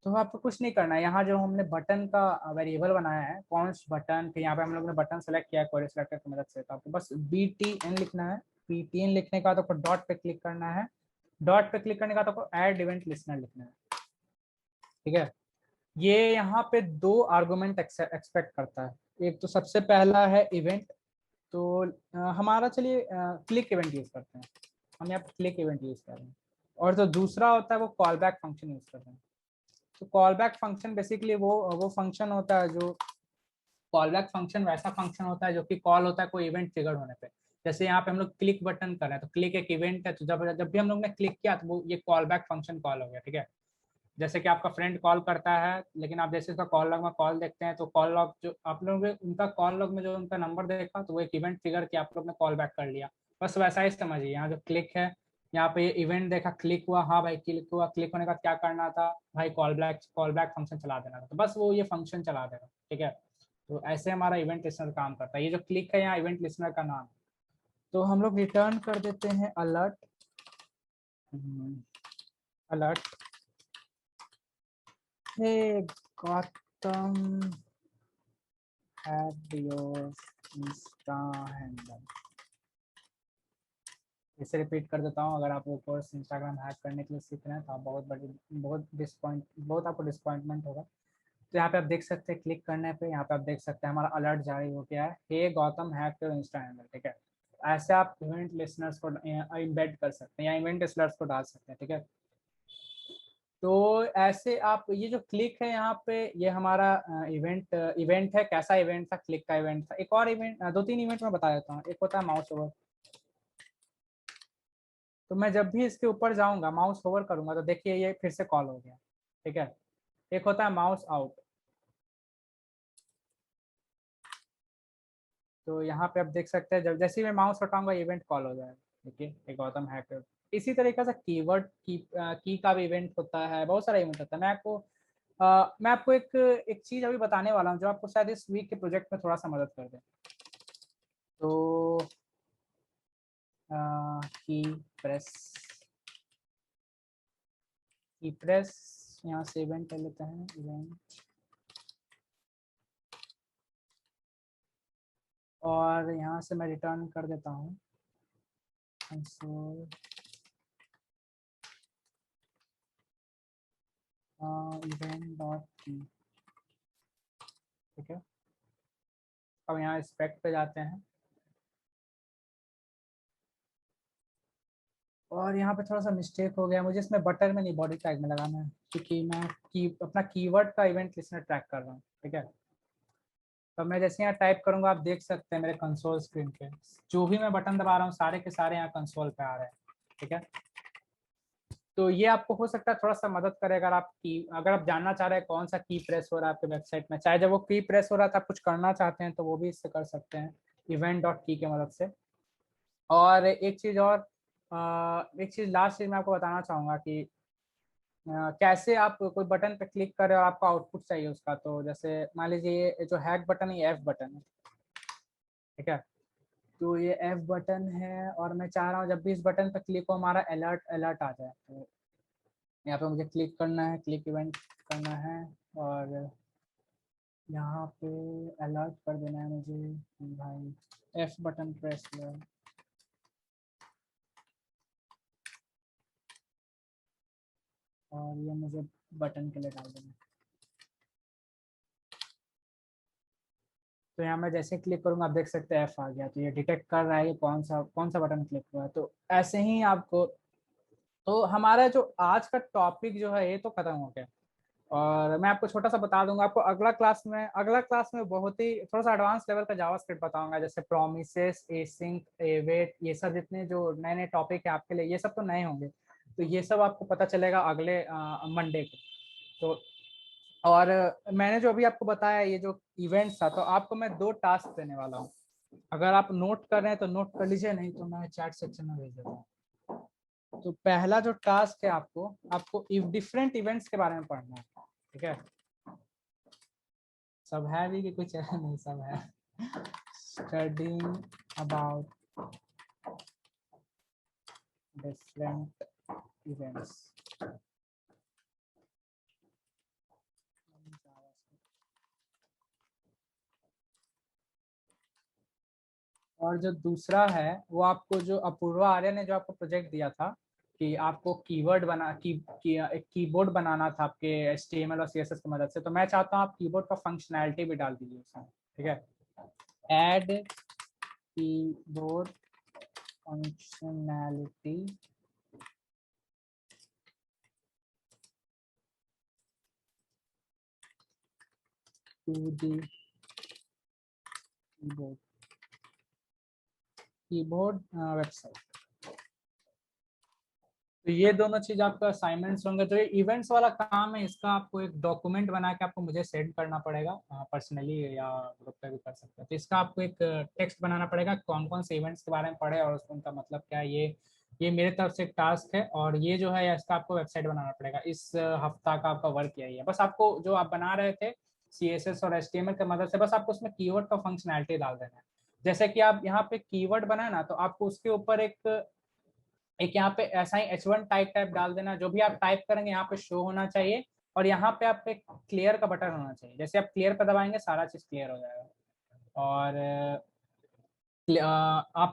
तो आपको कुछ नहीं करना है। यहाँ जो हमने बटन का वेरिएबल बनाया है, कॉन्स्ट बटन, फिर यहाँ पे हम लोग ने बटन सेलेक्ट किया है क्वेरी सेलेक्टर की मदद से, तो आपको बस BTN लिखना है। BTN लिखने का तो आपको डॉट पे क्लिक करना है। डॉट पे क्लिक करने का तो आपको ऐड इवेंट लिसनर लिखना है, ठीक है। ये यहाँ पे दो आर्गुमेंट एक्सपेक्ट करता है। एक तो सबसे पहला है इवेंट, तो हमारा चलिए क्लिक इवेंट यूज करते हैं। हम यहाँ पे क्लिक इवेंट यूज कर रहे हैं। और जो दूसरा होता है वो कॉल बैक फंक्शन यूज कर रहे हैं। तो कॉल बैक फंक्शन बेसिकली वो फंक्शन होता है जो, कॉल बैक फंक्शन वैसा फंक्शन होता है जो कि कॉल होता है कोई इवेंट ट्रिगर होने पे। जैसे यहाँ पे हम लोग क्लिक बटन कर रहे हैं, तो क्लिक एक इवेंट है, तो जब भी हम लोग ने क्लिक किया तो वो ये कॉल बैक फंक्शन कॉल हो गया, ठीक है। जैसे कि आपका फ्रेंड कॉल करता है, लेकिन आप जैसे उसका कॉल लॉग में कॉल देखते हैं, तो कॉल लॉग जो आप लोग उनका कॉल लॉग में जो उनका नंबर देखा, तो वो एक इवेंट ट्रिगर किया, आप लोग ने कॉल बैक कर लिया। बस वैसा ही समझिए। यहाँ जो क्लिक है, यहाँ पे इवेंट देखा, क्लिक हुआ, हाँ भाई क्लिक हुआ, क्लिक होने का क्या करना था भाई, कॉल बैक फंक्शन चला देना था, तो बस वो ये फंक्शन चला देगा, ठीक है। तो ऐसे हमारा इवेंट लिसनर काम करता है। ये जो क्लिक है यहाँ इवेंट लिसनर का नाम। तो हम लोग रिटर्न कर देते हैं alert, alert, hey Gautam hack your insta handle. इसे रिपीट कर देता हूँ। अगर आप वो कोर्स इंस्टाग्राम हैक करने के लिए सीख रहे हैं तो आप बहुत आपको डिसपॉइंटमेंट होगा। तो यहाँ पे आप देख सकते हैं, क्लिक करने पे यहाँ पे आप देख सकते हैं हमारा अलर्ट जारी हो गया है, hey Gautam hack your insta handle, ठीक है। ऐसे आप इवेंट लिसनर्स को इम्बेड कर सकते हैं या इवेंट लिसनर्स को डाल सकते हैं, ठीक है। तो ऐसे आप, ये जो क्लिक है यहाँ पे, ये हमारा इवेंट है। कैसा इवेंट था? क्लिक का इवेंट था। एक और इवेंट, दो तीन इवेंट मैं बता देता हूँ। एक होता है माउस ओवर। तो मैं जब भी इसके ऊपर जाऊंगा, माउस ओवर करूंगा, तो देखिए ये फिर से कॉल हो गया, ठीक है। एक होता है माउस आउट। तो यहाँ पे आप देख सकते हैं, जब जैसे ही मैं माउस हटाऊंगा इवेंट कॉल हो जाएगा, देखिए एक गौतम हैकर। इसी तरीके से कीवर्ड की का भी इवेंट होता है, बहुत सारा इवेंट होता है। मैं आपको एक एक चीज अभी बताने वाला हूँ जो आपको शायद इस वीक के प्रोजेक्ट में थोड़ा सा मदद कर दे। तो की प्रेस, की प्रेस, यहाँ से इवेंट कर लेते हैं, इवेंट। और यहाँ से मैं रिटर्न कर देता हूँ कंसोल इवेंट डॉट की, ठीक है। अब यहाँ स्पेक्ट पे जाते हैं और यहाँ पे थोड़ा सा मिस्टेक हो गया मुझे, इसमें बटर में नहीं बॉडी टैग में लगाना है, क्योंकि मैं अपना कीवर्ड का इवेंट लिसनर ट्रैक कर रहा हूँ, ठीक है। तो मैं जैसे यहाँ टाइप करूंगा, आप देख सकते हैं मेरे कंसोल स्क्रीन पे जो भी मैं बटन दबा रहा हूँ सारे के सारे यहाँ कंसोल पे आ रहे हैं, ठीक है। तो ये आपको हो सकता है थोड़ा सा मदद करे अगर आप जानना चाह रहे हैं कौन सा की प्रेस हो रहा है आपके वेबसाइट में, चाहे जब वो की प्रेस हो रहा था आप कुछ करना चाहते हैं तो वो भी इससे कर सकते हैं, इवेंट डॉट की के मदद से। और एक चीज़ लास्ट चीज़ मैं आपको बताना चाहूँगा कि कैसे आप कोई बटन पे क्लिक करें और आपको आउटपुट चाहिए उसका। तो जैसे मान लीजिए ये जो हैक बटन है, ये एफ बटन है, ठीक है। तो ये एफ बटन है और मैं चाह रहा हूँ जब भी इस बटन पे क्लिक हो हमारा अलर्ट अलर्ट आ जाए। तो यहाँ पे मुझे क्लिक करना है, क्लिक इवेंट करना है और यहाँ पे अलर्ट कर देना है मुझे भाई, F बटन प्रेस किया और ये मुझे बटन के लिए डाल देना है। तो यहाँ मैं जैसे क्लिक करूँगा आप देख सकते हैं F आ गया, तो ये डिटेक्ट कर रहा है ये कौन सा बटन क्लिक हुआ है। तो ऐसे ही आपको, तो हमारा जो आज का टॉपिक जो है ये तो खत्म हो गया। और मैं आपको छोटा सा बता दूंगा, आपको अगला क्लास में बहुत ही थोड़ा सा एडवांस लेवल का जावास्क्रिप्ट बताऊंगा, जैसे प्रोमिसेस, एसिंक, एवेट, ये सब जितने जो नए नए टॉपिक है आपके लिए, ये सब तो नए होंगे, तो ये सब आपको पता चलेगा अगले मंडे को। तो और मैंने जो अभी आपको बताया ये जो इवेंट्स था, तो आपको मैं 2 टास्क देने वाला हूँ। अगर आप नोट कर रहे हैं तो नोट कर लीजिए, नहीं तो मैं चैट सेक्शन में भेज देता हूँ। तो पहला जो टास्क है आपको इफ डिफरेंट इवेंट्स के बारे में पढ़ना है, ठीक है। सब है भी कि कुछ है नहीं, सब है। Studying about different events. और जो दूसरा है वो आपको, जो अपूर्वा आर्य ने जो आपको प्रोजेक्ट दिया था कि आपको कीवर्ड एक कीबोर्ड बनाना था आपके HTML और CSS की मदद से, तो मैं चाहता हूँ आप कीबोर्ड का फंक्शनैलिटी भी डाल दीजिए उसमें, ठीक है। Add keyboard functionality to the keyboard website. तो ये दोनों चीज आपका असाइनमेंट्स होंगे। तो ये इवेंट्स वाला काम है, इसका आपको एक डॉक्यूमेंट बना के आपको मुझे सेंड करना पड़ेगा पर्सनली, या ग्रुप पे भी कर सकते हैं। तो इसका आपको एक टेक्स्ट बनाना पड़ेगा, कौन कौन से इवेंट्स के बारे में पढ़े और उनका मतलब क्या है। ये मेरे तरफ से एक टास्क है, और ये जो है इसका आपको वेबसाइट बनाना पड़ेगा। इस हफ्ता का आपका वर्क यही है। बस आपको जो आप बना रहे थे CSS और HTML की मदद से, बस आपको उसमें कीवर्ड का फंक्शनैलिटी डाल देना है। जैसे कि आप यहाँ पे कीवर्ड बनाए ना, तो आपको उसके ऊपर एक यहाँ पे ऐसा ही H1 टाइप डाल देना। जो भी आप टाइप करेंगे यहाँ पे शो होना चाहिए, और यहाँ पे आप एक क्लियर का बटन होना चाहिए। जैसे आप क्लियर पर दबाएंगे सारा चीज क्लियर हो जाएगा। और आप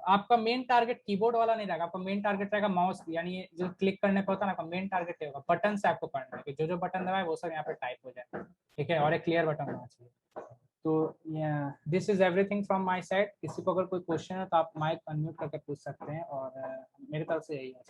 आपका मेन टारगेट कीबोर्ड वाला नहीं रहेगा, आपका मेन टारगेट रहेगा माउस, यानी जो क्लिक करने पर होता है ना, आपका मेन टारगेट होगा बटन से आपको पढ़ना है कि जो जो बटन दबाए वो सब यहाँ पे टाइप हो जाए, ठीक है। और एक क्लियर बटन होना चाहिए। तो this is everything from my side. किसी को अगर कोई क्वेश्चन है तो आप माइक अनम्यूट करके पूछ सकते हैं, और मेरी तरफ से यही है।